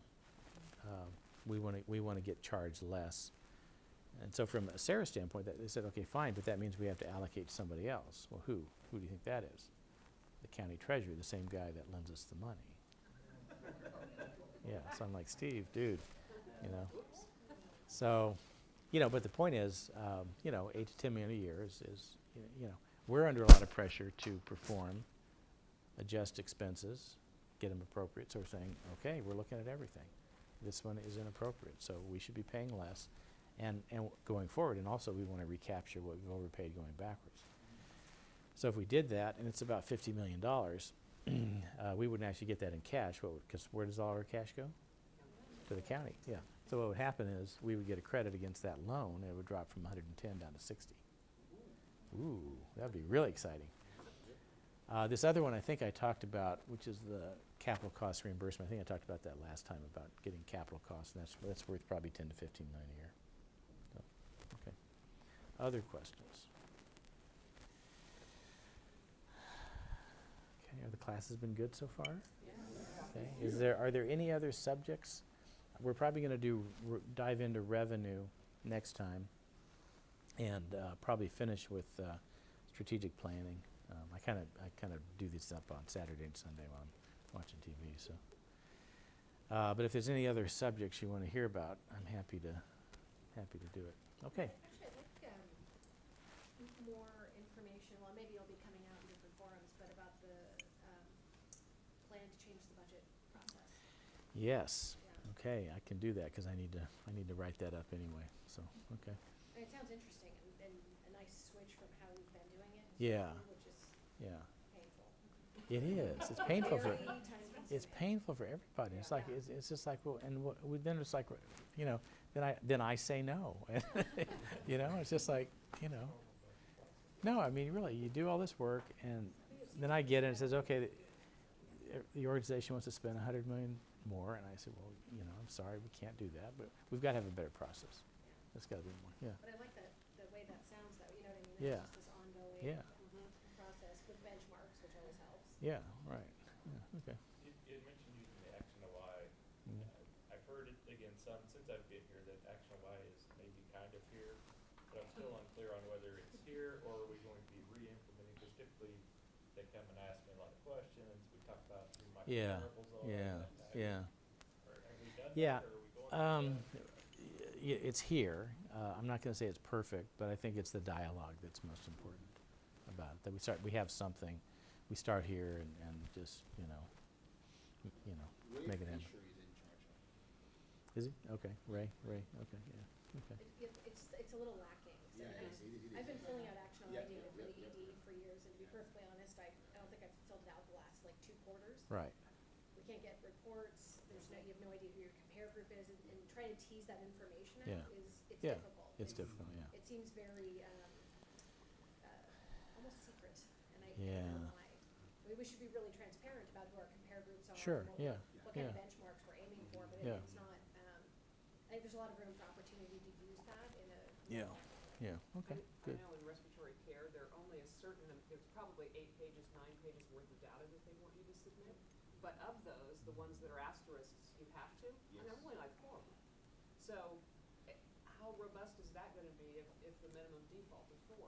we want to get charged less. And so from a ACERA standpoint, they said, okay, fine, but that means we have to allocate to somebody else. Well, who? Who do you think that is? The county treasurer, the same guy that lends us the money. Yeah, so I'm like, Steve, dude, you know. So, you know, but the point is, you know, 8 to 10 million a year is, you know, we're under a lot of pressure to perform, adjust expenses, get them appropriate. So we're saying, okay, we're looking at everything. This one is inappropriate, so we should be paying less, and going forward. And also, we want to recapture what we've overpaid going backwards. So if we did that, and it's about $50 million, we wouldn't actually get that in cash. Because where does all our cash go? To the county, yeah. So what would happen is we would get a credit against that loan, and it would drop from 110 down to 60. Ooh, that would be really exciting. This other one I think I talked about, which is the capital cost reimbursement. I think I talked about that last time, about getting capital costs, and that's worth probably 10 to 15 million a year. So, okay. Other questions? Okay, have the classes been good so far? Okay. Are there any other subjects? We're probably going to dive into revenue next time, and probably finish with strategic planning. I kind of do this up on Saturday and Sunday while I'm watching TV. So, but if there's any other subjects you want to hear about, I'm happy to do it. Okay. Actually, I'd like more information, well, maybe it'll be coming out in different forums, but about the plan to change the budget process. Yes. Yeah. Okay, I can do that because I need to write that up anyway. So, okay. And it sounds interesting and a nice switch from how we've been doing it. Yeah. Which is Yeah. painful. It is. It's painful for. Very time-consuming. It's painful for everybody. It's like Yeah. it's just like, well, and then it's like, you know, then I say no. You know, it's just like, you know. No, I mean, really, you do all this work, and then I get it, and it says, okay, the organization wants to spend $100 million more, and I said, well, you know, I'm sorry, we can't do that, but we've got to have a better process. There's got to be more. Yeah. But I like that, the way that sounds, though, you know what I mean? Yeah. It's just this ongoing Yeah. process with benchmarks, which always helps. Yeah. Right. Yeah. Okay. You had mentioned using the Action to Y. Mm. I've heard it again some since I've been here that Action to Y is maybe kind of here, but I'm still unclear on whether it's here or are we going to be re-implementing, because typically they come and ask me a lot of questions. We talk about who my Yeah. comparables are. Yeah. Yeah. Have we done Yeah. that, or are we going to do that? It's here. I'm not going to say it's perfect, but I think it's the dialogue that's most important about it. That we have something, we start here and just, you know, Where make it happen. Fisher is in charge Is he? Okay, Ray, okay, yeah, okay. It's a little lacking. So Yeah, I- it is. I've been filling out action Yeah, data for yeah, the yeah. ED for years, and to be perfectly honest, I don't think I've filled it out the last like 2 quarters. Right, We can't get reports, you have no idea who your compare group is, and trying to tease that information out Yeah. it's Yeah, difficult. it's difficult, yeah. It seems very, almost secret, and I don't Yeah. know why. We should be really transparent about who our compare groups are. Sure, and yeah, what kind of yeah. benchmarks we're aiming for, but Yeah. it's not, I think there's a lot of room for opportunity to use that in a. Yeah, yeah, okay, good. I know in respiratory care, there are only a certain, there's probably 8 pages, 9 pages worth of data that they want you to submit. But of those, the ones that are asterisks, you have to, and there are only like 4 of them. So, how robust is that gonna be if the minimum default is 4?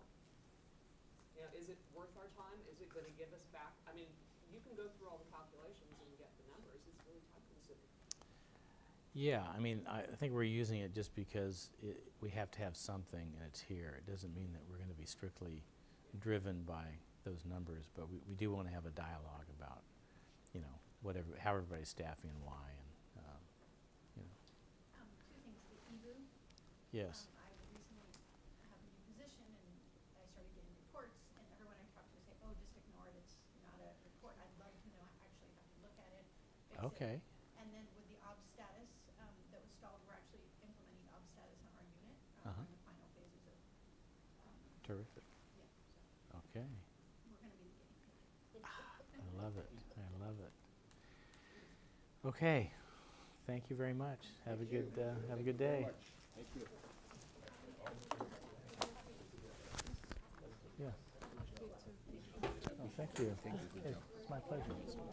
You know, is it worth our time? Is it gonna give us back, I mean, you can go through all the calculations and get the numbers, it's really time consuming. Yeah, I mean, I think we're using it just because we have to have something and it's here. It doesn't mean that we're gonna be strictly driven by those numbers, but we do wanna have a dialogue about, you know, how everybody's staffing and why, and, you know, 2 things, the EBU. yes, I recently have a new position and I started getting reports and everyone I talk to say, oh, just ignore it, it's not a report. I'd love to know, actually have to look at it, fix it. okay, And then with the OB status, that was stalled, we're actually implementing OB status on our unit. Uh-huh. We're in the final phases of, terrific, yeah, so okay. we're gonna be the guinea pig. I love it, I love it. Okay, thank you very much. Have a good day. Thank you. Yeah. Oh, thank you. Hey, it's my pleasure.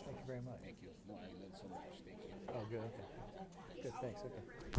Thank you very much. Thank you. No, I learned so much. Thank you. Oh, good, okay. Good, thanks, okay.